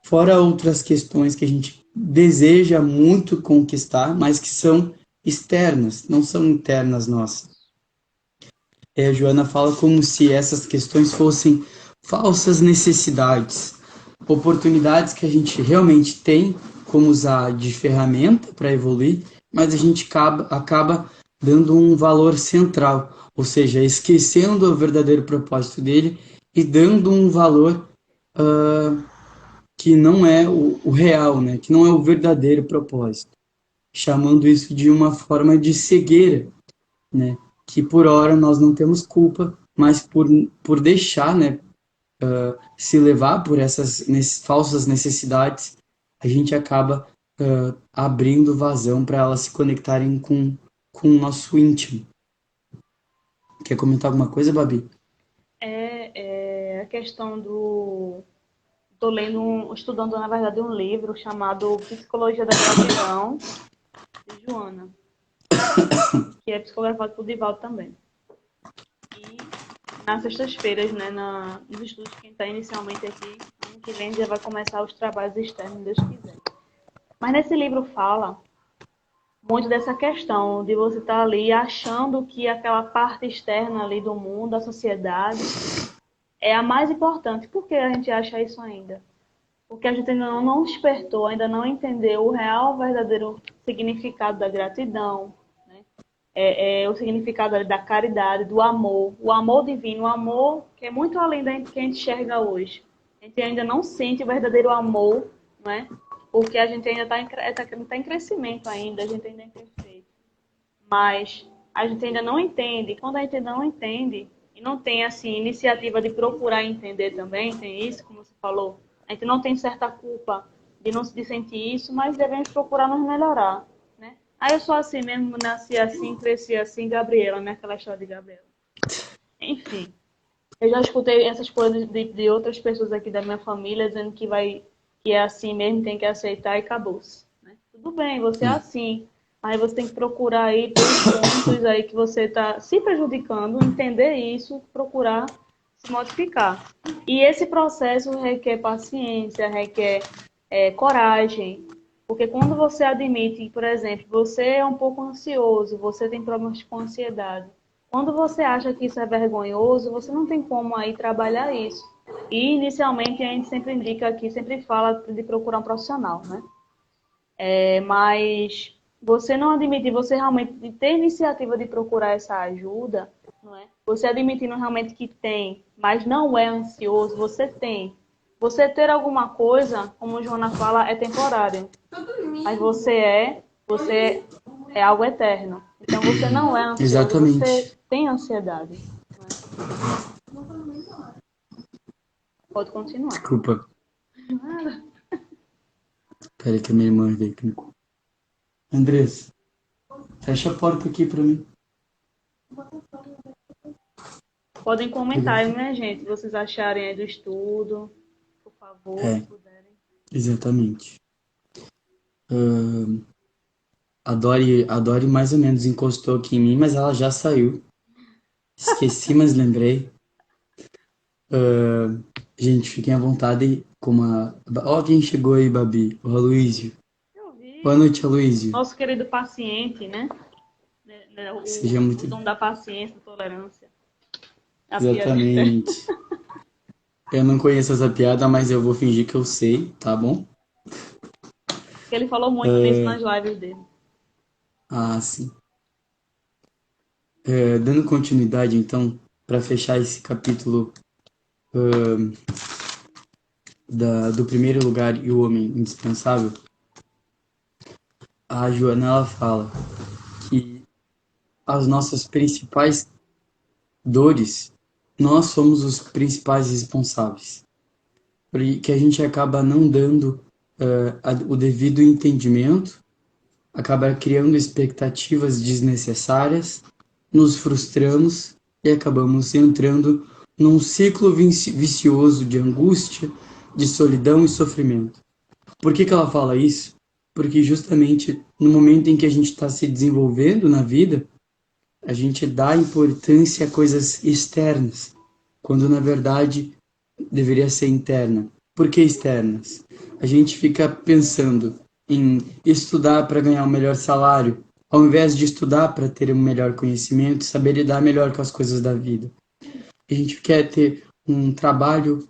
[SPEAKER 2] Fora outras questões que a gente deseja muito conquistar, mas que são externas, não são internas nossas. A Joana fala como se essas questões fossem falsas necessidades, oportunidades que a gente realmente tem como usar de ferramenta para evoluir, mas a gente acaba dando um valor central, ou seja, esquecendo o verdadeiro propósito dele e dando um valor que não é o real, né? Que não é o verdadeiro propósito, chamando isso de uma forma de cegueira, né? Que por hora nós não temos culpa, mas por deixar, né, se levar por essas falsas necessidades, a gente acaba abrindo vazão para elas se conectarem com o nosso íntimo. Quer comentar alguma coisa, Babi?
[SPEAKER 1] É a questão do... Estou estudando, na verdade, um livro chamado Psicologia da Gratidão, de Joana, que é psicografado por Divaldo também. E nas sextas-feiras, né, nos estudos que está inicialmente aqui, ano que vem já vai começar os trabalhos externos, Deus quiser. Mas nesse livro fala muito dessa questão de você estar ali achando que aquela parte externa ali do mundo, da sociedade, é a mais importante. Por que a gente acha isso ainda? Porque a gente ainda não despertou, ainda não entendeu o real, verdadeiro significado da gratidão, né? O significado da caridade, do amor, o amor divino, o amor que é muito além da que a gente enxerga hoje. A gente ainda não sente o verdadeiro amor, não é? Porque a gente ainda está em crescimento ainda, a gente ainda é imperfeito. Mas a gente ainda não entende. Quando a gente ainda não entende e não tem assim iniciativa de procurar entender também, tem isso, como você falou, a gente não tem certa culpa de sentir isso, mas devemos procurar nos melhorar, né? Aí eu sou assim mesmo, nasci assim, cresci assim, Gabriela, né? Aquela história de Gabriela. Enfim, eu já escutei essas coisas de outras pessoas aqui da minha família dizendo que é assim mesmo, tem que aceitar e acabou-se, né? Tudo bem, você é assim. Aí você tem que procurar aí pelos pontos aí que você está se prejudicando, entender isso, procurar se modificar. E esse processo requer paciência, requer coragem, porque quando você admite, por exemplo, você é um pouco ansioso, você tem problemas com ansiedade. Quando você acha que isso é vergonhoso, você não tem como aí trabalhar isso. E, inicialmente, a gente sempre indica aqui, sempre fala de procurar um profissional, né? Mas você não admitir, você realmente ter iniciativa de procurar essa ajuda, não é? Você admitindo realmente que tem, mas não é ansioso, você tem. Você ter alguma coisa, como o Joana fala, é temporário. Mas você é algo eterno. Então você não é ansioso, você
[SPEAKER 2] Exatamente.
[SPEAKER 1] tem ansiedade. Pode continuar.
[SPEAKER 2] Desculpa. Peraí que a minha irmã veio aqui. Andressa, fecha a porta aqui pra mim.
[SPEAKER 1] Podem comentar aí,
[SPEAKER 2] Obrigado.
[SPEAKER 1] minha gente, se vocês acharem aí do estudo, por favor, se
[SPEAKER 2] É,
[SPEAKER 1] puderem.
[SPEAKER 2] exatamente. A Dori mais ou menos encostou aqui em mim, mas ela já saiu. Esqueci, mas lembrei. Gente, fiquem à vontade com uma. Ó, quem chegou aí, Babi? O Aloysio.
[SPEAKER 1] Eu
[SPEAKER 2] Boa
[SPEAKER 1] vi.
[SPEAKER 2] noite, Aloysio.
[SPEAKER 1] Nosso querido paciente, né?
[SPEAKER 2] Seja
[SPEAKER 1] O
[SPEAKER 2] muito.
[SPEAKER 1] dom da paciência, da tolerância. A piada interna.
[SPEAKER 2] Exatamente. Eu não conheço essa piada, mas eu vou fingir que eu sei, tá bom?
[SPEAKER 1] Ele falou muito nisso nas lives dele.
[SPEAKER 2] Ah, sim. Dando continuidade, então, para fechar esse capítulo do primeiro lugar e o homem indispensável, a Joana ela fala que as nossas principais dores, nós somos os principais responsáveis. Porque a gente acaba não dando o devido entendimento, acaba criando expectativas desnecessárias, nos frustramos e acabamos entrando num ciclo vicioso de angústia, de solidão e sofrimento. Por que ela fala isso? Porque justamente no momento em que a gente está se desenvolvendo na vida, a gente dá importância a coisas externas, quando na verdade deveria ser interna. Por que externas? A gente fica pensando em estudar para ganhar um melhor salário, ao invés de estudar para ter um melhor conhecimento e saber lidar melhor com as coisas da vida. A gente quer ter um trabalho,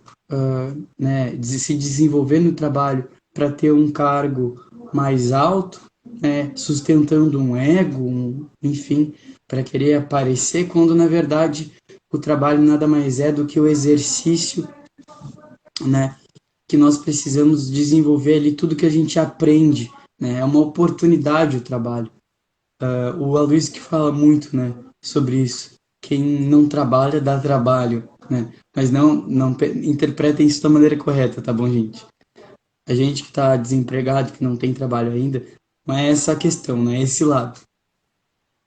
[SPEAKER 2] né, se desenvolver no trabalho para ter um cargo mais alto, né, sustentando um ego, enfim, para querer aparecer, quando na verdade o trabalho nada mais é do que o exercício, né, que nós precisamos desenvolver ali tudo que a gente aprende, né, é uma oportunidade o trabalho. O Aloysio que fala muito, né, sobre isso. Quem não trabalha dá trabalho, né? Mas não interpretem isso da maneira correta, tá bom, gente? A gente que está desempregado, que não tem trabalho ainda, não é essa a questão, não é esse lado.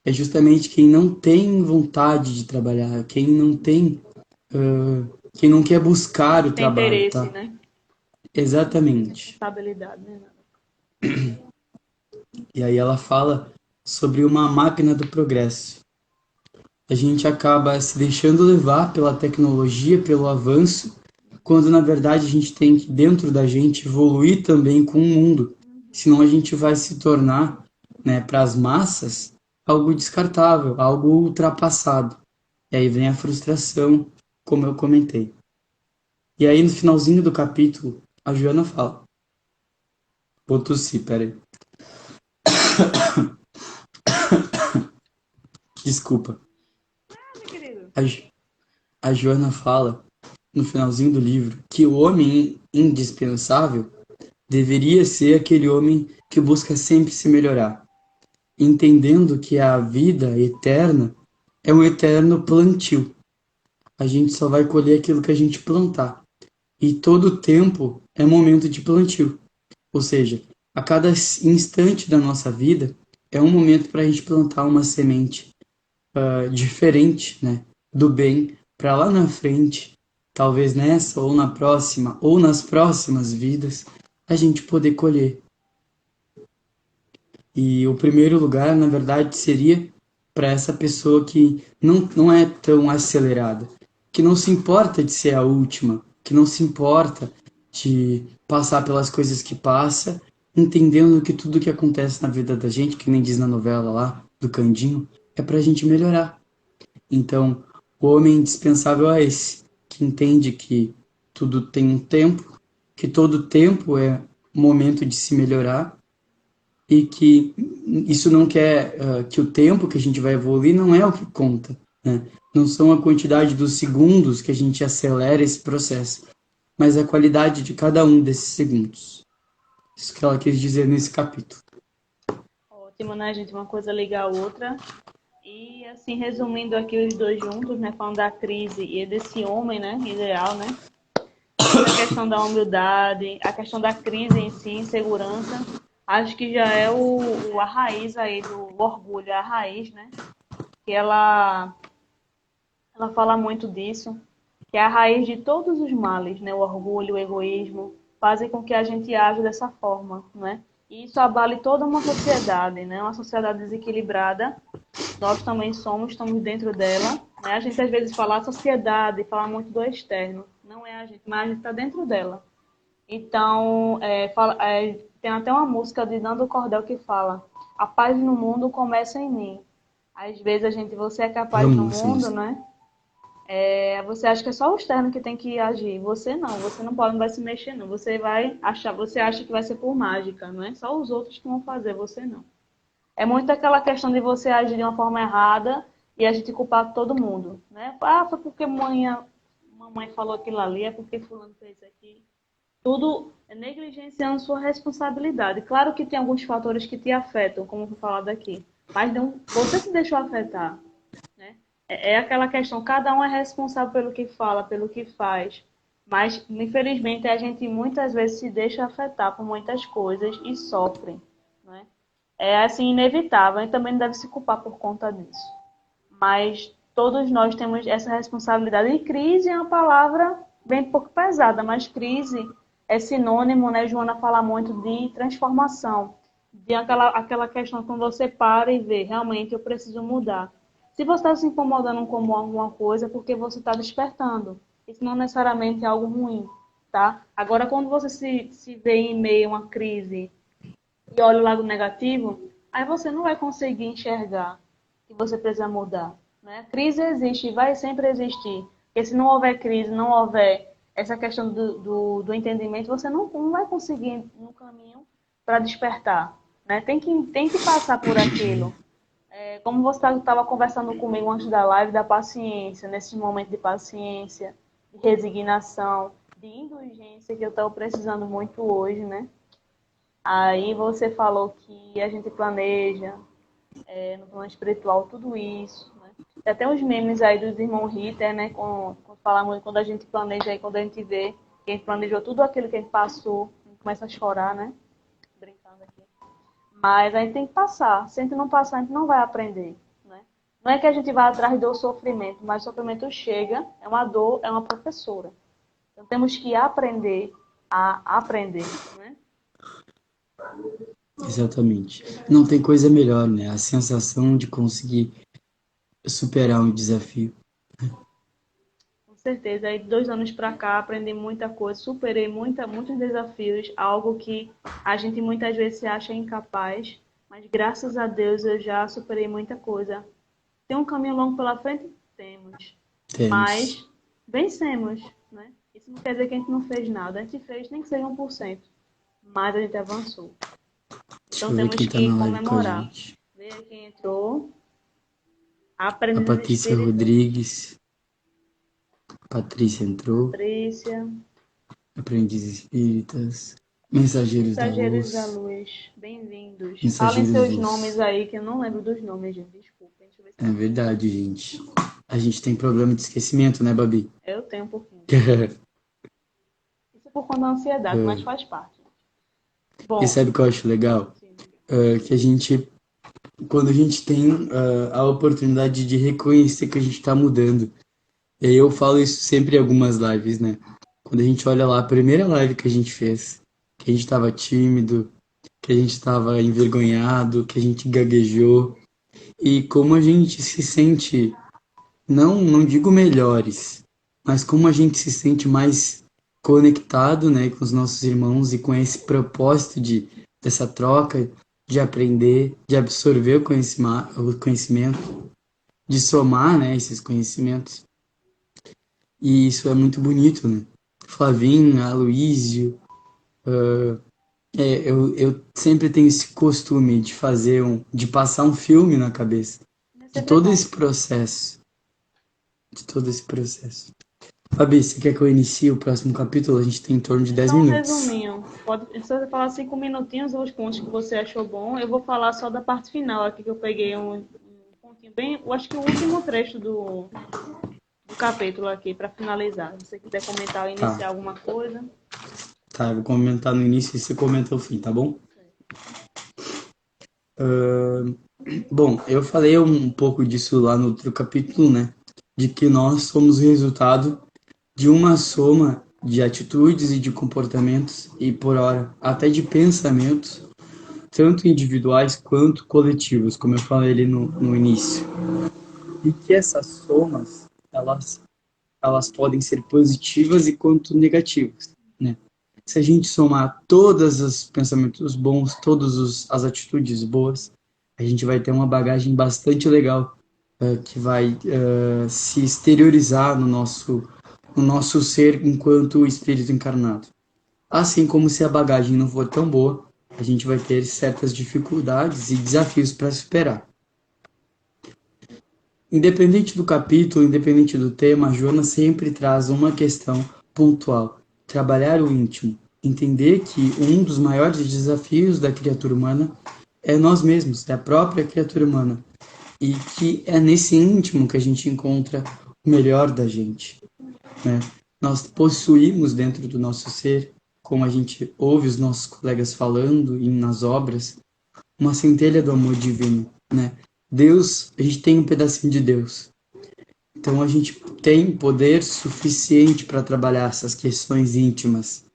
[SPEAKER 2] É justamente quem não tem vontade de trabalhar, quem não quer buscar o
[SPEAKER 1] Tem
[SPEAKER 2] trabalho,
[SPEAKER 1] interesse,
[SPEAKER 2] tá?
[SPEAKER 1] né?
[SPEAKER 2] Exatamente.
[SPEAKER 1] Responsabilidade, né?
[SPEAKER 2] E aí ela fala sobre uma máquina do progresso. A gente acaba se deixando levar pela tecnologia, pelo avanço, quando na verdade a gente tem que, dentro da gente, evoluir também com o mundo. Senão a gente vai se tornar, né, para as massas, algo descartável, algo ultrapassado. E aí vem a frustração, como eu comentei. E aí no finalzinho do capítulo, a Joana fala: vou tossir, peraí. Desculpa.
[SPEAKER 1] Ah, meu querido.
[SPEAKER 2] A, a Joana fala, no finalzinho do livro, que o homem indispensável deveria ser aquele homem que busca sempre se melhorar, entendendo que a vida eterna é um eterno plantio. A gente só vai colher aquilo que a gente plantar. E todo tempo é momento de plantio. Ou seja, a cada instante da nossa vida é um momento para a gente plantar uma semente diferente, né, do bem, para lá na frente, talvez nessa ou na próxima ou nas próximas vidas, a gente poder colher. E o primeiro lugar, na verdade, seria para essa pessoa que não é tão acelerada, que não se importa de ser a última, que não se importa de passar pelas coisas que passa, entendendo que tudo que acontece na vida da gente, que nem diz na novela lá do Candinho, é para a gente melhorar. Então, o homem indispensável é esse, que entende que tudo tem um tempo, que todo tempo é momento de se melhorar e que isso não quer que o tempo que a gente vai evoluir não é o que conta, né? Não são a quantidade dos segundos que a gente acelera esse processo, mas a qualidade de cada um desses segundos. Isso que ela quis dizer nesse capítulo.
[SPEAKER 1] Ótimo, né, gente? Uma coisa liga a outra. E, assim, resumindo aqui os dois juntos, né? Falando da crise e desse homem, né? Ideal, né? A questão da humildade, a questão da crise em si, insegurança. Acho que já é a raiz aí do orgulho, a raiz, né? Que ela fala muito disso, que é a raiz de todos os males, né? O orgulho, o egoísmo, fazem com que a gente age dessa forma, né? E isso abale toda uma sociedade, né? Uma sociedade desequilibrada. Nós também somos, estamos dentro dela, né? A gente às vezes fala a sociedade, fala muito do externo. Não é a gente, mas a gente está dentro dela. Então, tem até uma música de Nando Cordel que fala: a paz no mundo começa em mim. Às vezes você é capaz no
[SPEAKER 2] Amo essa
[SPEAKER 1] mundo,
[SPEAKER 2] música.
[SPEAKER 1] né? Você acha que é só o externo que tem que agir. Você não pode, não vai se mexer, não. Você acha que vai ser por mágica, não é? Só os outros que vão fazer, você não. É muito aquela questão de você agir de uma forma errada e a gente culpar todo mundo, né? Ah, foi porque mamãe falou aquilo ali, é porque fulano fez isso aqui. Tudo é negligenciando sua responsabilidade. Claro que tem alguns fatores que te afetam, como foi falado aqui, mas não, você se deixou afetar, né? É aquela questão, cada um é responsável pelo que fala, pelo que faz, mas infelizmente a gente muitas vezes se deixa afetar por muitas coisas e sofre, né? É assim inevitável e também não deve se culpar por conta disso. Mas todos nós temos essa responsabilidade. E crise é uma palavra bem pouco pesada, mas crise é sinônimo, né? Joana fala muito de transformação, de aquela questão quando você para e vê, realmente eu preciso mudar. Se você está se incomodando com alguma coisa, é porque você está despertando. Isso não necessariamente é algo ruim, tá? Agora, quando você se vê em meio a uma crise e olha o lado negativo, aí você não vai conseguir enxergar que você precisa mudar, né? Crise existe e vai sempre existir. Porque se não houver crise, não houver essa questão do entendimento, você não vai conseguir no caminho para despertar, né? Tem que passar por aquilo. Como você estava conversando comigo antes da live, da paciência, nesse momento de paciência, de resignação, de indulgência que eu estou precisando muito hoje, né? Aí você falou que a gente planeja, no plano espiritual, tudo isso, né? Tem até uns memes aí dos irmãos Ritter, né? Quando a gente planeja aí, quando a gente vê que a gente planejou tudo aquilo que a gente passou, a gente começa a chorar, né? Brincando aqui. Mas a gente tem que passar. Se a gente não passar, a gente não vai aprender, né? Não é que a gente vai atrás do sofrimento, mas o sofrimento chega, é uma dor, é uma professora. Então temos que aprender a aprender, né?
[SPEAKER 2] Exatamente. Não tem coisa melhor, né? A sensação de conseguir superar um desafio.
[SPEAKER 1] Com certeza. Aí, 2 anos para cá, aprendi muita coisa, superei muitos desafios, algo que a gente muitas vezes se acha incapaz, mas graças a Deus eu já superei muita coisa. Tem um caminho longo pela frente? Temos.
[SPEAKER 2] Temos.
[SPEAKER 1] Mas vencemos, né? Isso não quer dizer que a gente não fez nada. A gente fez nem que seja 1%, mas a gente avançou.
[SPEAKER 2] Deixa
[SPEAKER 1] Então
[SPEAKER 2] eu ver
[SPEAKER 1] temos
[SPEAKER 2] quem tá
[SPEAKER 1] que
[SPEAKER 2] na live com a
[SPEAKER 1] comemorar.
[SPEAKER 2] gente.
[SPEAKER 1] Ver quem entrou.
[SPEAKER 2] A
[SPEAKER 1] Aprendiz
[SPEAKER 2] Patrícia
[SPEAKER 1] Espírito,
[SPEAKER 2] Rodrigues. Patrícia entrou.
[SPEAKER 1] Patrícia.
[SPEAKER 2] Aprendizes Espíritas. Mensageiros da
[SPEAKER 1] Mensageiros da
[SPEAKER 2] Luz.
[SPEAKER 1] Luz, bem-vindos. Falem
[SPEAKER 2] Mensageiros
[SPEAKER 1] seus
[SPEAKER 2] Luz.
[SPEAKER 1] nomes aí, que eu não lembro dos nomes, gente. Desculpem, deixa eu ver se
[SPEAKER 2] É verdade, gente. A gente tem problema de esquecimento, né, Babi?
[SPEAKER 1] eu tenho um pouquinho. Isso é por conta da ansiedade, mas faz parte.
[SPEAKER 2] E
[SPEAKER 1] Bom,
[SPEAKER 2] sabe o que eu acho legal?
[SPEAKER 1] sim,
[SPEAKER 2] Que a gente, quando a gente tem a oportunidade de reconhecer que a gente está mudando. E aí eu falo isso sempre em algumas lives, né? Quando a gente olha lá a primeira live que a gente fez, que a gente estava tímido, que a gente estava envergonhado, que a gente gaguejou, e como a gente se sente, não digo melhores, mas como a gente se sente mais conectado, né, com os nossos irmãos e com esse propósito dessa troca, de aprender, de absorver o conhecimento, de somar, né, esses conhecimentos. E isso é muito bonito, né? Flavinho, Aloísio. Eu sempre tenho esse costume de de passar um filme na cabeça
[SPEAKER 1] É
[SPEAKER 2] de
[SPEAKER 1] sempre
[SPEAKER 2] todo
[SPEAKER 1] bom.
[SPEAKER 2] esse processo, de todo esse processo. Fabi, você quer que eu inicie o próximo capítulo? A gente tem em torno de
[SPEAKER 1] É
[SPEAKER 2] 10
[SPEAKER 1] só um
[SPEAKER 2] minutos.
[SPEAKER 1] resuminho. Se você falar 5 minutinhos, os pontos que você achou bom, eu vou falar só da parte final aqui, que eu peguei um pontinho bem. Eu acho que o último trecho do capítulo aqui, para finalizar. Se você quiser comentar ou
[SPEAKER 2] Tá,
[SPEAKER 1] iniciar alguma coisa.
[SPEAKER 2] tá, eu vou comentar no início e você comenta o fim, tá bom? Bom, eu falei um pouco disso lá no outro capítulo, né? De que nós somos o resultado de uma soma de atitudes e de comportamentos, e por hora até de pensamentos, tanto individuais quanto coletivos, como eu falei ali no início. E que essas somas, elas podem ser positivas e quanto negativas, né? Se a gente somar todos os pensamentos bons, as atitudes boas, a gente vai ter uma bagagem bastante legal que vai se exteriorizar no nosso ser enquanto espírito encarnado. Assim como se a bagagem não for tão boa, a gente vai ter certas dificuldades e desafios para superar. Independente do capítulo, independente do tema, a Joana sempre traz uma questão pontual: trabalhar o íntimo, entender que um dos maiores desafios da criatura humana é nós mesmos, é a própria criatura humana, e que é nesse íntimo que a gente encontra o melhor da gente, né? Nós possuímos dentro do nosso ser, como a gente ouve os nossos colegas falando e nas obras, uma centelha do amor divino, né? Deus, a gente tem um pedacinho de Deus. Então a gente tem poder suficiente para trabalhar essas questões íntimas.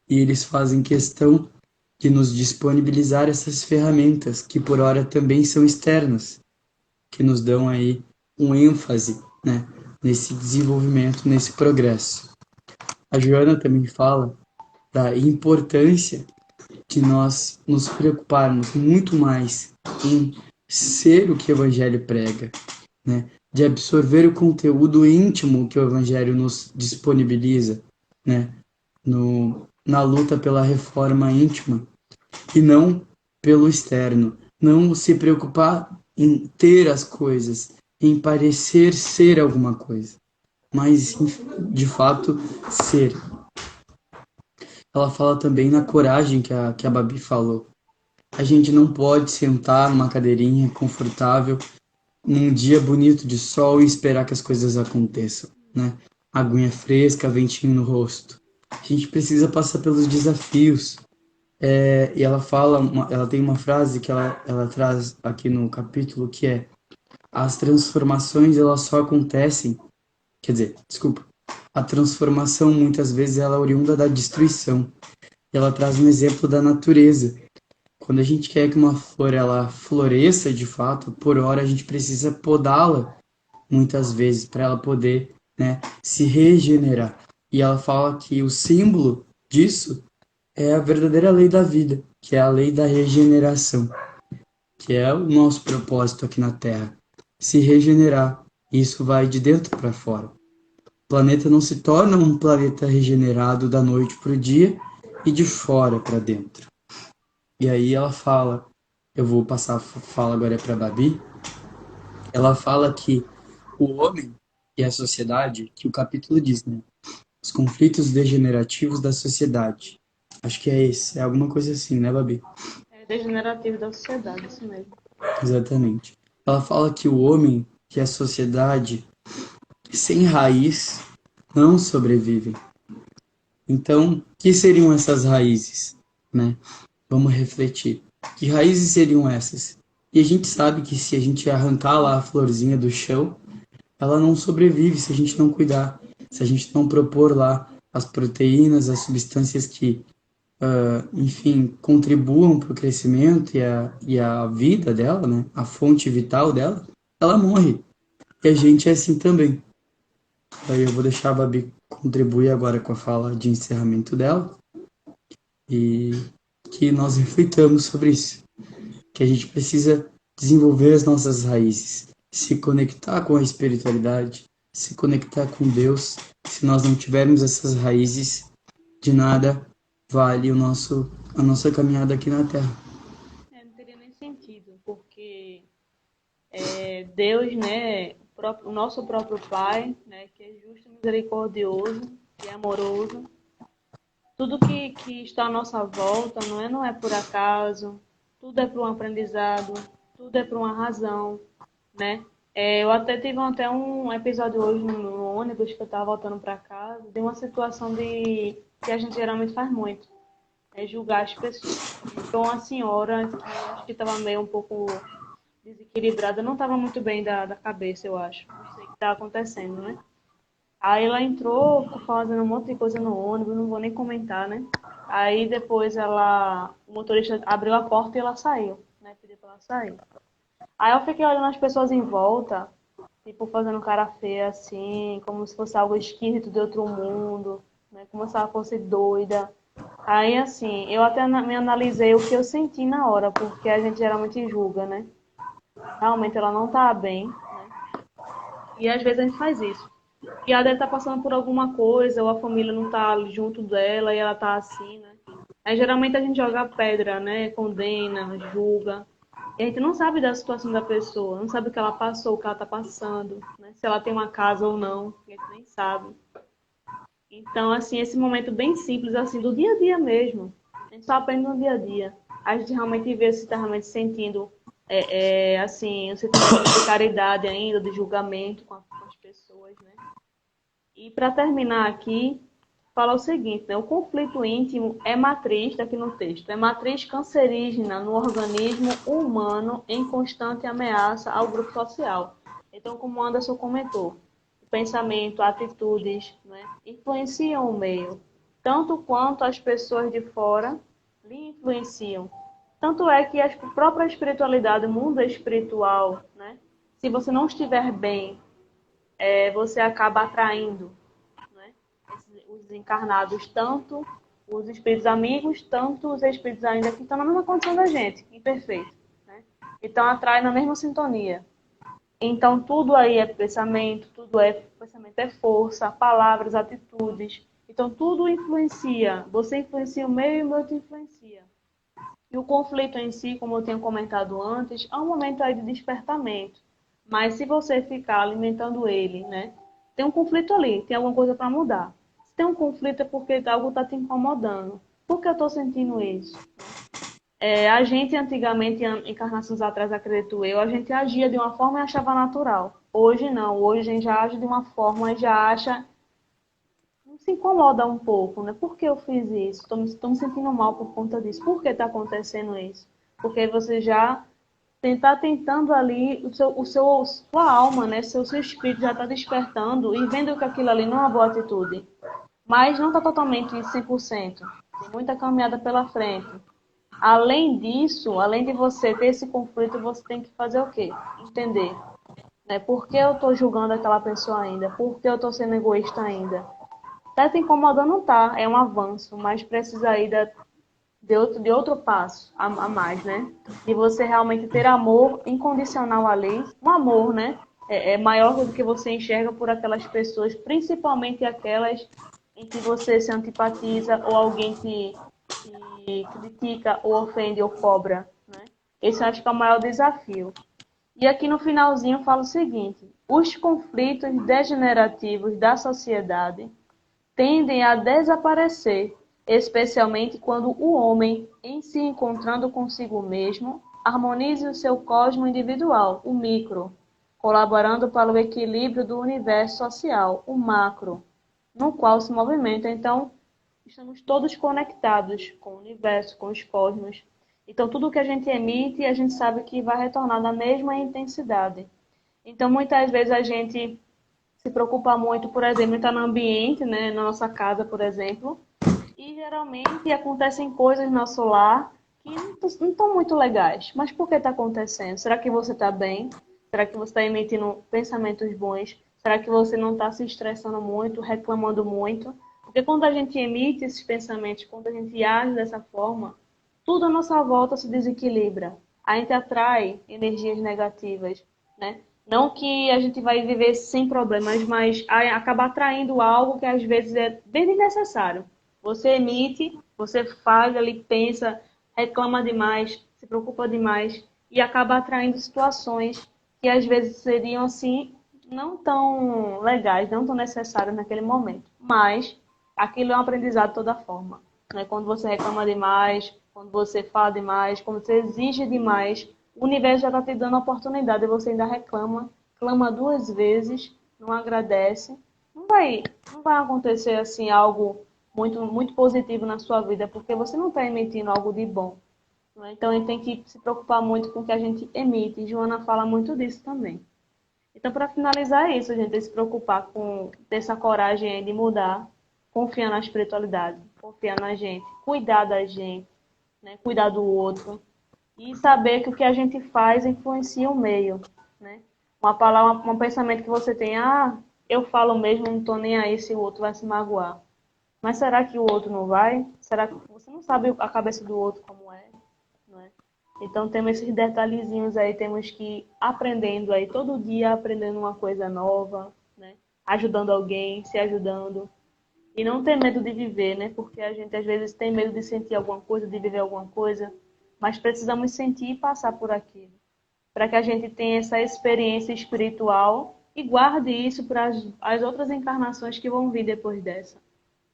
[SPEAKER 2] E eles fazem questão de nos disponibilizar essas ferramentas, que por hora também são externas, que nos dão aí um ênfase, né, nesse desenvolvimento, nesse progresso. A Joana também fala da importância de nós nos preocuparmos muito mais em ser o que o Evangelho prega, né? De absorver o conteúdo íntimo que o Evangelho nos disponibiliza, né? Na luta pela reforma íntima e não pelo externo. Não se preocupar em ter as coisas, em parecer ser alguma coisa, mas de fato ser. Ela fala também na coragem que a Babi falou. A gente não pode sentar numa cadeirinha confortável num dia bonito de sol e esperar que as coisas aconteçam, né? Aguinha fresca, ventinho no rosto. A gente precisa passar pelos desafios. E ela ela tem uma frase que ela traz aqui no capítulo que é: as transformações elas só acontecem, quer dizer, desculpa, a transformação muitas vezes ela é oriunda da destruição. Ela traz um exemplo da natureza. Quando a gente quer que uma flor ela floresça de fato, por hora a gente precisa podá-la muitas vezes para ela poder, né, se regenerar. E ela fala que o símbolo disso é a verdadeira lei da vida, que é a lei da regeneração, que é o nosso propósito aqui na Terra, se regenerar. Isso vai de dentro para fora. O planeta não se torna um planeta regenerado da noite para o dia e de fora para dentro. E aí ela fala, eu vou passar a fala agora para a Babi, ela fala que o homem e a sociedade, que o capítulo diz, né? Os conflitos degenerativos da sociedade. Acho que é esse, é alguma coisa assim, né, Babi?
[SPEAKER 1] É degenerativo da sociedade, isso mesmo.
[SPEAKER 2] Exatamente. Ela fala que o homem e a sociedade sem raiz não sobrevivem. Então, o que seriam essas raízes, né? Vamos refletir. Que raízes seriam essas? E a gente sabe que se a gente arrancar lá a florzinha do chão, ela não sobrevive se a gente não cuidar, se a gente não propor lá as proteínas, as substâncias que, enfim, contribuam para o crescimento e a vida dela, né? A fonte vital dela, ela morre. E a gente é assim também. Aí eu vou deixar a Babi contribuir agora com a fala de encerramento dela e que nós reflitamos sobre isso, que a gente precisa desenvolver as nossas raízes, se conectar com a espiritualidade, se conectar com Deus. Se nós não tivermos essas raízes, de nada vale a nossa caminhada aqui na Terra.
[SPEAKER 1] Não teria nem sentido, porque Deus, né, o nosso próprio Pai, né, que é justo, misericordioso e amoroso, tudo que está à nossa volta não é por acaso, tudo é por um aprendizado, tudo é por uma razão, né? Eu até tive até um episódio hoje no ônibus que eu estava voltando para casa, de uma situação que a gente geralmente faz muito, é julgar as pessoas. Então, uma senhora que acho que estava meio um pouco desequilibrada, não estava muito bem da cabeça, eu acho. Não sei o que estava acontecendo, né? Aí ela entrou, ficou fazendo um monte de coisa no ônibus, não vou nem comentar, né? Aí depois o motorista abriu a porta e ela saiu, né? Pediu pra ela sair. Aí eu fiquei olhando as pessoas em volta, tipo, fazendo cara feia assim, como se fosse algo esquisito de outro mundo, né? Como se ela fosse doida. Aí, assim, eu até me analisei o que eu senti na hora, porque a gente geralmente julga, né? Realmente ela não tá bem, né? E às vezes a gente faz isso. E ela deve estar passando por alguma coisa, ou a família não tá junto dela e ela tá assim, né? Aí geralmente a gente joga pedra, né? Condena, julga. E a gente não sabe da situação da pessoa, não sabe o que ela passou, o que ela tá passando, né? Se ela tem uma casa ou não, a gente nem sabe. Então, assim, esse momento bem simples, assim, do dia a dia mesmo. A gente só aprende no dia a dia. A gente realmente vê se está realmente sentindo, assim, um sentimento de caridade ainda, de julgamento com as pessoas, né? E para terminar aqui, fala o seguinte, né? O conflito íntimo é matriz, está aqui no texto, é matriz cancerígena no organismo humano em constante ameaça ao grupo social. Então, como o Anderson comentou, o pensamento, atitudes, né, influenciam o meio, tanto quanto as pessoas de fora lhe influenciam. Tanto é que a própria espiritualidade, o mundo espiritual, né, se você não estiver bem, você acaba atraindo, né, os encarnados, tanto os espíritos amigos, tanto os espíritos ainda que estão na mesma condição da gente, imperfeito, né? Então atrai na mesma sintonia. Então tudo aí é pensamento, pensamento é força, palavras, atitudes. Então tudo influencia. Você influencia o meio e o meio te influencia. E o conflito em si, como eu tinha comentado antes, é um momento aí de despertamento. Mas se você ficar alimentando ele, né? Tem um conflito ali, tem alguma coisa para mudar. Se tem um conflito é porque algo está te incomodando. Por que eu estou sentindo isso? A gente antigamente, encarnações atrás, acredito eu, a gente agia de uma forma e achava natural. Hoje não, hoje a gente já age de uma forma e já acha, se incomoda um pouco, né? Por que eu fiz isso? Estou me sentindo mal por conta disso. Por que está acontecendo isso? Porque você já está tentando ali, sua alma, né? Seu espírito já está despertando e vendo que aquilo ali não é uma boa atitude. Mas não está totalmente 100%. Tem muita caminhada pela frente. Além disso, além de você ter esse conflito, você tem que fazer o quê? Entender, né? Por que eu estou julgando aquela pessoa ainda? Por que eu estou sendo egoísta ainda? Tá te incomodando, tá? É um avanço, mas precisa aí de outro passo a mais, né? De você realmente ter amor incondicional ali. Um amor, né? É maior do que você enxerga por aquelas pessoas, principalmente aquelas em que você se antipatiza ou alguém que critica ou ofende ou cobra, né? Esse eu acho que é o maior desafio. E aqui no finalzinho fala o seguinte: os conflitos degenerativos da sociedade tendem a desaparecer, especialmente quando o homem, em se encontrando consigo mesmo, harmonize o seu cosmo individual, o micro, colaborando para o equilíbrio do universo social, o macro, no qual se movimenta. Então, estamos todos conectados com o universo, com os cosmos. Então, tudo que a gente emite, a gente sabe que vai retornar na mesma intensidade. Então, muitas vezes a gente se preocupa muito, por exemplo, em estar no ambiente, né, na nossa casa, por exemplo, e geralmente acontecem coisas no nosso lar que não estão muito legais. Mas por que está acontecendo? Será que você está bem? Será que você está emitindo pensamentos bons? Será que você não está se estressando muito, reclamando muito? Porque quando a gente emite esses pensamentos, quando a gente age dessa forma, tudo à nossa volta se desequilibra. A gente atrai energias negativas, né? Não que a gente vai viver sem problemas, mas acaba atraindo algo que às vezes é bem desnecessário. Você emite, você faz ali, pensa, reclama demais, se preocupa demais e acaba atraindo situações que às vezes seriam assim não tão legais, não tão necessárias naquele momento. Mas aquilo é um aprendizado de toda forma, né? Quando você reclama demais, quando você fala demais, quando você exige demais, o universo já está te dando a oportunidade e você ainda reclama, clama duas vezes, não agradece. Não vai, não vai acontecer assim algo muito positivo na sua vida, porque você não está emitindo algo de bom. Né? Então, a gente tem que se preocupar muito com o que a gente emite. E Joana fala muito disso também. Então, para finalizar é isso, a gente tem que se preocupar com ter essa coragem aí de mudar, confiar na espiritualidade, confiar na gente, cuidar da gente, né? Cuidar do outro e saber que o que a gente faz influencia o meio, né? Uma palavra, um pensamento que você tem, eu falo mesmo, não estou nem aí se o outro vai se magoar. Mas será que o outro não vai? Será que você não sabe a cabeça do outro como é, não é? Então temos esses detalhezinhos aí, temos que ir aprendendo aí, todo dia aprendendo uma coisa nova, né? Ajudando alguém, se ajudando. E não ter medo de viver, né? Porque a gente às vezes tem medo de sentir alguma coisa, de viver alguma coisa, mas precisamos sentir e passar por aquilo, para que a gente tenha essa experiência espiritual e guarde isso para as outras encarnações que vão vir depois dessa.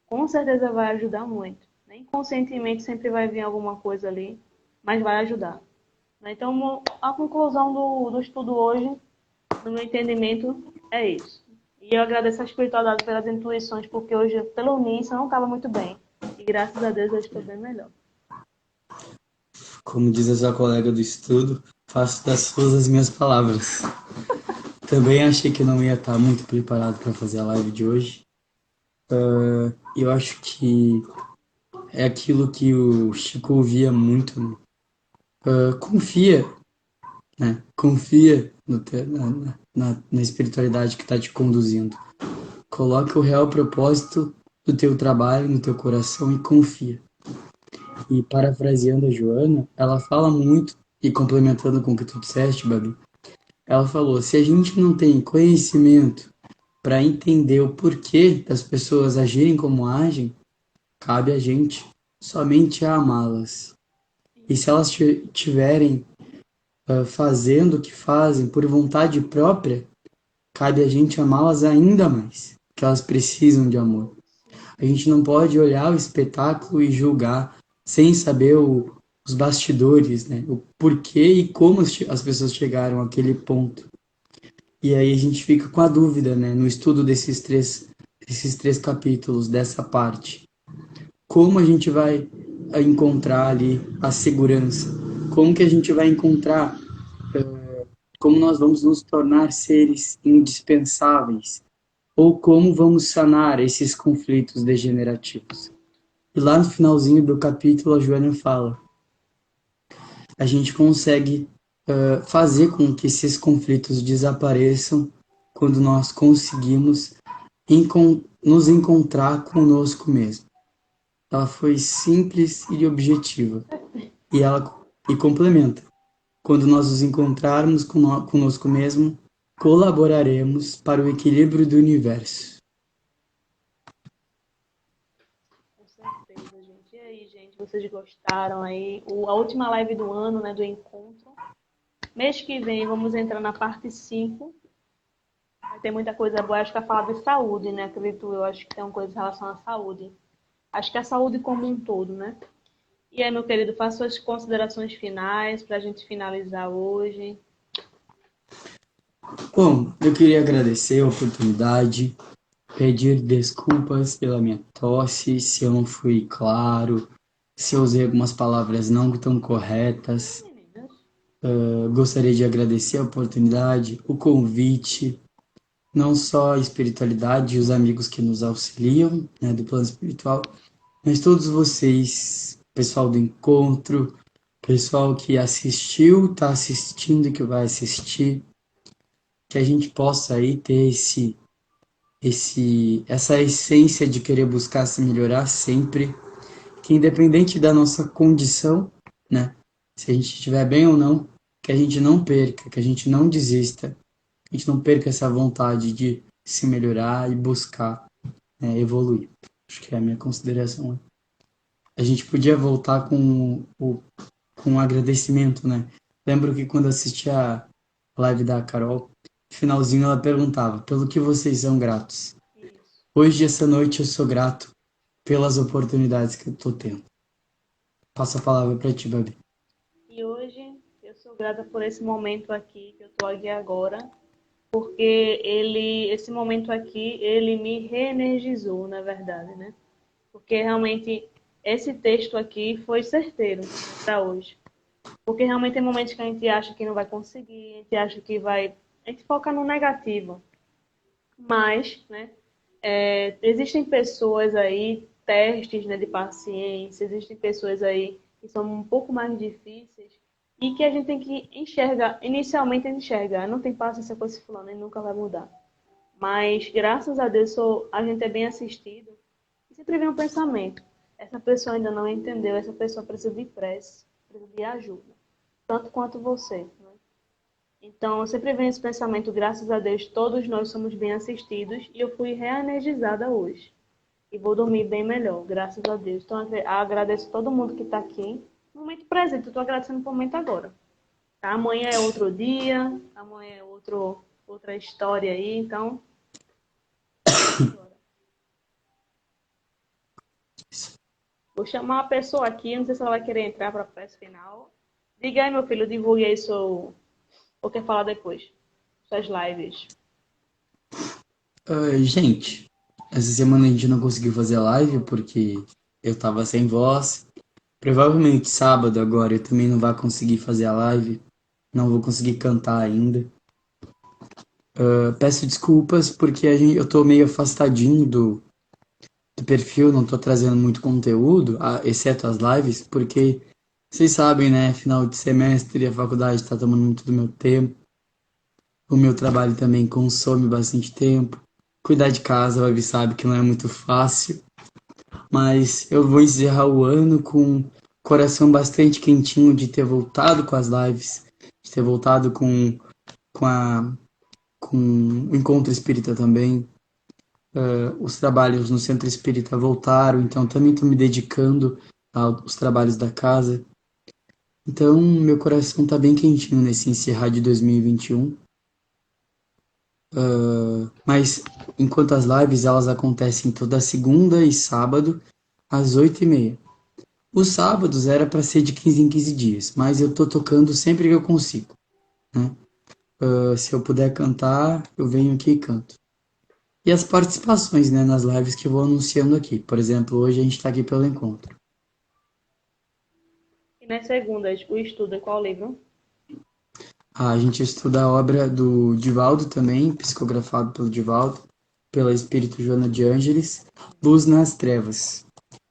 [SPEAKER 1] Com certeza vai ajudar muito. Né? Inconscientemente sempre vai vir alguma coisa ali, mas vai ajudar. Né? Então, a conclusão do estudo hoje, no meu entendimento, é isso. E eu agradeço a espiritualidade pelas intuições, porque hoje, pelo início, eu não estava muito bem. E graças a Deus eu estou bem melhor.
[SPEAKER 2] Como diz a sua colega do estudo, faço das suas as minhas palavras. Também achei que eu não ia estar muito preparado para fazer a live de hoje. Eu acho que é aquilo que o Chico ouvia muito, né? Confia, né? Confia na espiritualidade que está te conduzindo. Coloca o real propósito do teu trabalho no teu coração e confia. E parafraseando a Joana, ela fala muito, e complementando com o que tu disseste, Babi, ela falou, se a gente não tem conhecimento para entender o porquê das pessoas agirem como agem, cabe a gente somente a amá-las. E se elas tiverem fazendo o que fazem por vontade própria, cabe a gente amá-las ainda mais, porque elas precisam de amor. A gente não pode olhar o espetáculo e julgar sem saber os bastidores, né? O porquê e como as pessoas chegaram àquele ponto. E aí a gente fica com a dúvida, né? No estudo desses três capítulos, dessa parte. Como a gente vai encontrar ali a segurança? Como que a gente vai encontrar como nós vamos nos tornar seres indispensáveis? Ou como vamos sanar esses conflitos degenerativos? E lá no finalzinho do capítulo, a Joana fala: a gente consegue fazer com que esses conflitos desapareçam quando nós conseguimos nos encontrar conosco mesmo. Ela foi simples e objetiva. E complementa: quando nós nos encontrarmos conosco mesmo, colaboraremos para o equilíbrio do universo.
[SPEAKER 1] Com certeza, gente. E aí, gente, vocês gostaram aí? A última live do ano, né, do encontro. Mês que vem vamos entrar na parte 5. Vai ter muita coisa boa. Acho que vai falar de saúde, né? Acredito eu. Acho que tem uma coisa em relação à saúde. Acho que a saúde como um todo, né? E aí, meu querido, faça suas considerações finais para a gente finalizar hoje.
[SPEAKER 2] Bom, eu queria agradecer a oportunidade, pedir desculpas pela minha tosse, se eu não fui claro, se eu usei algumas palavras não tão corretas.
[SPEAKER 1] Meninas,
[SPEAKER 2] Eu gostaria de agradecer a oportunidade, o convite, não só a espiritualidade e os amigos que nos auxiliam, né, do plano espiritual, mas todos vocês, pessoal do encontro, pessoal que assistiu, está assistindo e que vai assistir, que a gente possa aí ter essa essência de querer buscar se melhorar sempre, que independente da nossa condição, né, se a gente estiver bem ou não, que a gente não perca, que a gente não desista, a gente não perca essa vontade de se melhorar e buscar, evoluir. Acho que é a minha consideração. A gente podia voltar com um agradecimento, né? Lembro que quando assisti a live da Carol, no finalzinho ela perguntava, pelo que vocês são gratos?
[SPEAKER 1] Isso.
[SPEAKER 2] Hoje, essa noite, eu sou grato pelas oportunidades que eu tô tendo. Passo a palavra para ti, Babi.
[SPEAKER 1] E hoje eu sou grata por esse momento aqui que eu estou aqui agora, porque esse momento aqui, ele me reenergizou, na verdade, né? Porque realmente esse texto aqui foi certeiro para hoje. Porque realmente tem momentos que a gente acha que não vai conseguir, a gente acha que vai. A gente foca no negativo. Mas, né, existem pessoas aí, testes, né, de paciência, existem pessoas aí que são um pouco mais difíceis e que a gente tem que enxergar, inicialmente enxergar, não tem paciência com esse fulano, ele nunca vai mudar. Mas, graças a Deus, a gente é bem assistido e sempre vem um pensamento. Essa pessoa ainda não entendeu, essa pessoa precisa de prece, precisa de ajuda, tanto quanto você, né? Então, eu sempre venho esse pensamento, graças a Deus, todos nós somos bem assistidos e eu fui reenergizada hoje. E vou dormir bem melhor, graças a Deus. Então, agradeço todo mundo que está aqui. No momento presente, eu estou agradecendo por momento agora. Tá? Amanhã é outro dia, amanhã é outra história aí, então... Vou chamar a pessoa aqui, não sei se ela vai querer entrar para a prece final. Diga aí, meu filho, divulgue aí ou quer falar depois? Suas lives.
[SPEAKER 2] Gente, essa semana a gente não conseguiu fazer live porque eu tava sem voz. Provavelmente sábado agora eu também não vou conseguir fazer a live. Não vou conseguir cantar ainda. Peço desculpas porque eu tô meio afastadinho do perfil, não tô trazendo muito conteúdo, exceto as lives, porque vocês sabem, né? Final de semestre, a faculdade tá tomando muito do meu tempo. O meu trabalho também consome bastante tempo. Cuidar de casa, a Babi sabe que não é muito fácil. Mas eu vou encerrar o ano com o coração bastante quentinho de ter voltado com as lives, de ter voltado com, a, com o encontro espírita também. Os trabalhos no centro espírita voltaram, então também estou me dedicando aos trabalhos da casa. Então, meu coração está bem quentinho nesse encerrar de 2021. Mas enquanto as lives elas acontecem toda segunda e sábado às 8h30. Os sábados era para ser de 15 em 15 dias, mas eu tô tocando sempre que eu consigo, né? Se eu puder cantar, eu venho aqui e canto. E as participações, né, nas lives que eu vou anunciando aqui. Por exemplo, hoje a gente está aqui pelo encontro.
[SPEAKER 1] E nas segundas, o estudo em qual livro?
[SPEAKER 2] A gente estuda a obra do Divaldo também, psicografado pelo Divaldo, pela Espírito Joana de Ângeles, Luz nas Trevas.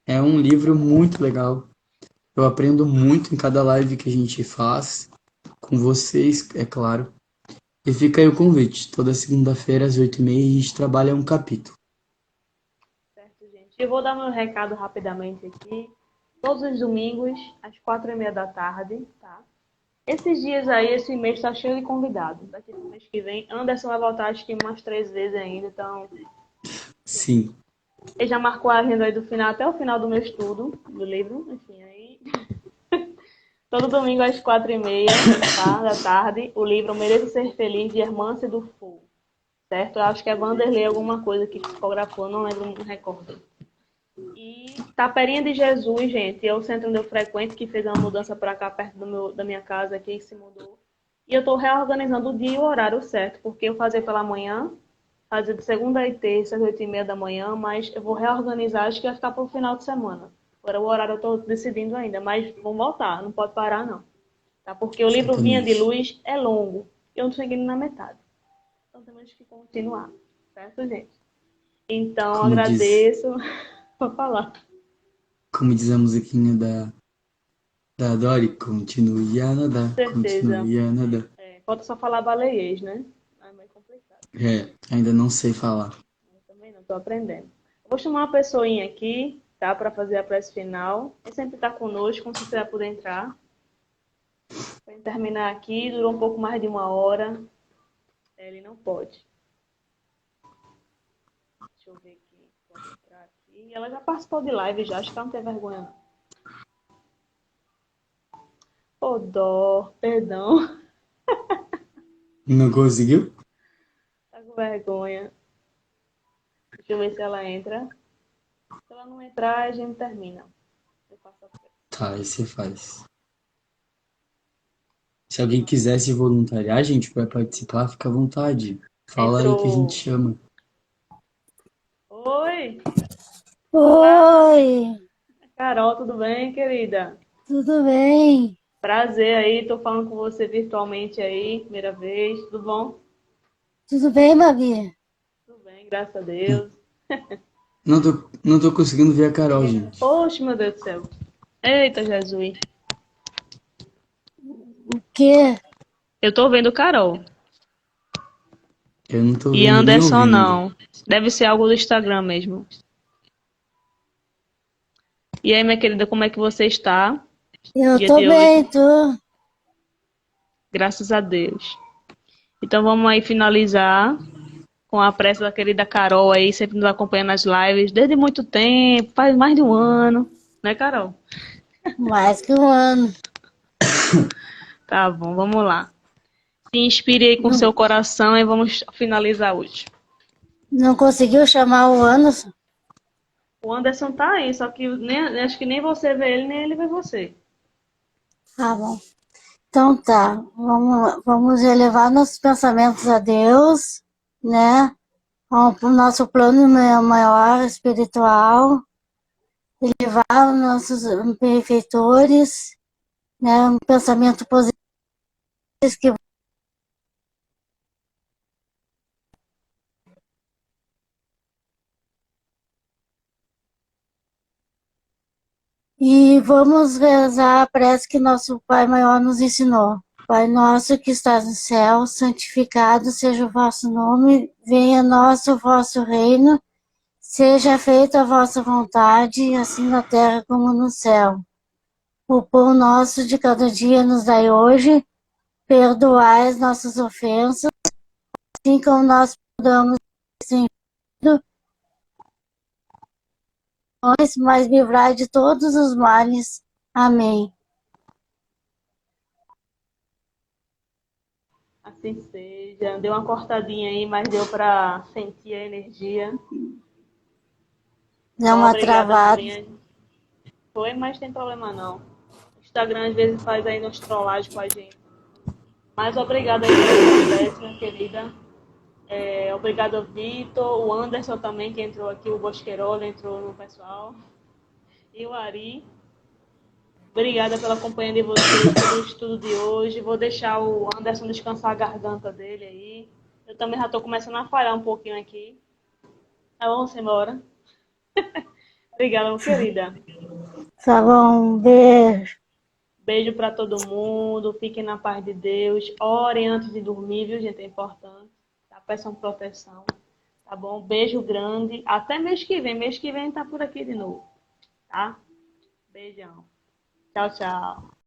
[SPEAKER 2] É um livro muito legal. Eu aprendo muito em cada live que a gente faz, com vocês, é claro. E fica aí o convite. Toda segunda-feira, às 8h30, a gente trabalha um capítulo.
[SPEAKER 1] Certo, gente. Eu vou dar meu recado rapidamente aqui. Todos os domingos, às 4h30 da tarde, tá? Esses dias aí, esse mês está cheio de convidados. Daqui pro mês que vem, Anderson vai voltar acho que umas 3 vezes ainda, então...
[SPEAKER 2] Sim.
[SPEAKER 1] Ele já marcou a agenda aí do final, até o final do meu estudo, do livro, enfim, aí... Todo domingo às 4h30, tá, da tarde, o livro Mereço Ser Feliz, de Hermance Dufour. Certo? Eu acho que é Vanderlei alguma coisa que psicografou, não lembro, não recordo. E Taperinha de Jesus, gente, é o centro onde eu frequento, que fez uma mudança para cá, perto da minha casa aqui, que se mudou. E eu estou reorganizando o dia e o horário certo, porque eu fazia pela manhã, fazia de segunda e terça, às 8h30 da manhã, mas eu vou reorganizar, acho que vai ficar para o final de semana. Agora o horário eu estou decidindo ainda, mas vamos voltar, não pode parar não. Tá? Porque o livro Vinha de
[SPEAKER 2] Exatamente.
[SPEAKER 1] Luz é longo, eu não cheguei na metade. Então temos que continuar, certo, gente? Então,
[SPEAKER 2] Como diz,
[SPEAKER 1] agradeço por falar.
[SPEAKER 2] como diz a musiquinha da Dory,
[SPEAKER 1] Com certeza.
[SPEAKER 2] continue a nadar.
[SPEAKER 1] Falta só falar baleiês, né? É meio complicado.
[SPEAKER 2] Ainda não sei falar.
[SPEAKER 1] Eu também não, estou aprendendo. Eu vou chamar uma pessoinha aqui, tá? Para fazer a prece final. Ele sempre está conosco, não sei se vai poder entrar. Para terminar aqui, durou um pouco mais de 1 hora. Ele não pode. Deixa eu ver aqui. Pode entrar aqui. Ela já participou de live já, acho que ela não tem vergonha, não. Ô, dó, perdão.
[SPEAKER 2] Não conseguiu?
[SPEAKER 1] Tá com vergonha. Deixa eu ver se ela entra. Se ela não entrar, a gente termina. Eu faço a festa.
[SPEAKER 2] Tá, aí você faz. Se alguém quiser se voluntariar, gente, para participar, fica à vontade. Fala aí que a gente
[SPEAKER 1] Entrou.
[SPEAKER 2] chama.
[SPEAKER 1] Oi, olá,
[SPEAKER 3] Oi,
[SPEAKER 1] Carol, tudo bem, querida?
[SPEAKER 3] tudo bem?
[SPEAKER 1] Prazer aí, tô falando com você virtualmente aí, primeira vez, tudo bom?
[SPEAKER 3] Tudo bem, Babi?
[SPEAKER 1] Tudo bem, graças a Deus.
[SPEAKER 2] Não tô conseguindo ver a Carol, gente.
[SPEAKER 1] Oxe, meu Deus do céu. Eita, Jesus.
[SPEAKER 3] O quê?
[SPEAKER 1] Eu tô vendo Carol.
[SPEAKER 2] Eu não tô
[SPEAKER 1] E
[SPEAKER 2] vendo nem
[SPEAKER 1] Anderson
[SPEAKER 2] ouvindo.
[SPEAKER 1] não. Deve ser algo do Instagram mesmo. E aí, minha querida, como é que você está?
[SPEAKER 3] Eu
[SPEAKER 1] Dia
[SPEAKER 3] tô
[SPEAKER 1] de
[SPEAKER 3] bem,
[SPEAKER 1] hoje,
[SPEAKER 3] tu?
[SPEAKER 1] graças a Deus. Então vamos aí finalizar com a prece da querida Carol aí, sempre nos acompanhando nas lives desde muito tempo, faz mais de um ano, né, Carol?
[SPEAKER 3] Mais que um ano.
[SPEAKER 1] Tá bom, vamos lá. Se inspire aí com
[SPEAKER 3] Não,
[SPEAKER 1] seu coração e vamos finalizar hoje.
[SPEAKER 3] não conseguiu chamar o Anderson?
[SPEAKER 1] O Anderson tá aí, só que acho que nem você vê ele, nem ele vê você.
[SPEAKER 3] Tá bom. Então tá, vamos elevar nossos pensamentos a Deus, né? Ao nosso plano maior espiritual, elevar os nossos benfeitores, né? Um pensamento positivo que E vamos rezar a prece que nosso Pai Maior nos ensinou. Pai nosso que estás no céu, santificado seja o vosso nome, venha a nós o vosso reino, seja feita a vossa vontade, assim na terra como no céu. O pão nosso de cada dia nos dai hoje, perdoai as nossas ofensas, assim como nós perdoamos sem nós, mas livrai de todos os males. Amém.
[SPEAKER 1] Assim seja. Deu uma cortadinha aí, mas deu para sentir a energia.
[SPEAKER 3] Dá
[SPEAKER 1] Então,
[SPEAKER 3] uma
[SPEAKER 1] obrigada
[SPEAKER 3] travada.
[SPEAKER 1] também. Foi, mas tem problema não. O Instagram às vezes faz aí nos trollagens com a gente. Mas obrigada aí pela conversa, minha querida. Obrigado, Vitor, o Anderson também, que entrou aqui, o Bosqueirolo entrou no pessoal. E o Ari. Obrigada pela companhia de vocês, pelo estudo de hoje. Vou deixar o Anderson descansar a garganta dele aí. Eu também já estou começando a falhar um pouquinho aqui. Tá bom, vamos embora. Obrigada, minha querida.
[SPEAKER 3] Tá bom, um beijo.
[SPEAKER 1] Beijo para todo mundo. Fiquem na paz de Deus. Orem antes de dormir, viu, gente? É importante. Tá? Peçam proteção. Tá bom? Beijo grande. Até mês que vem. Mês que vem tá por aqui de novo. Tá? Beijão. Tchau, tchau.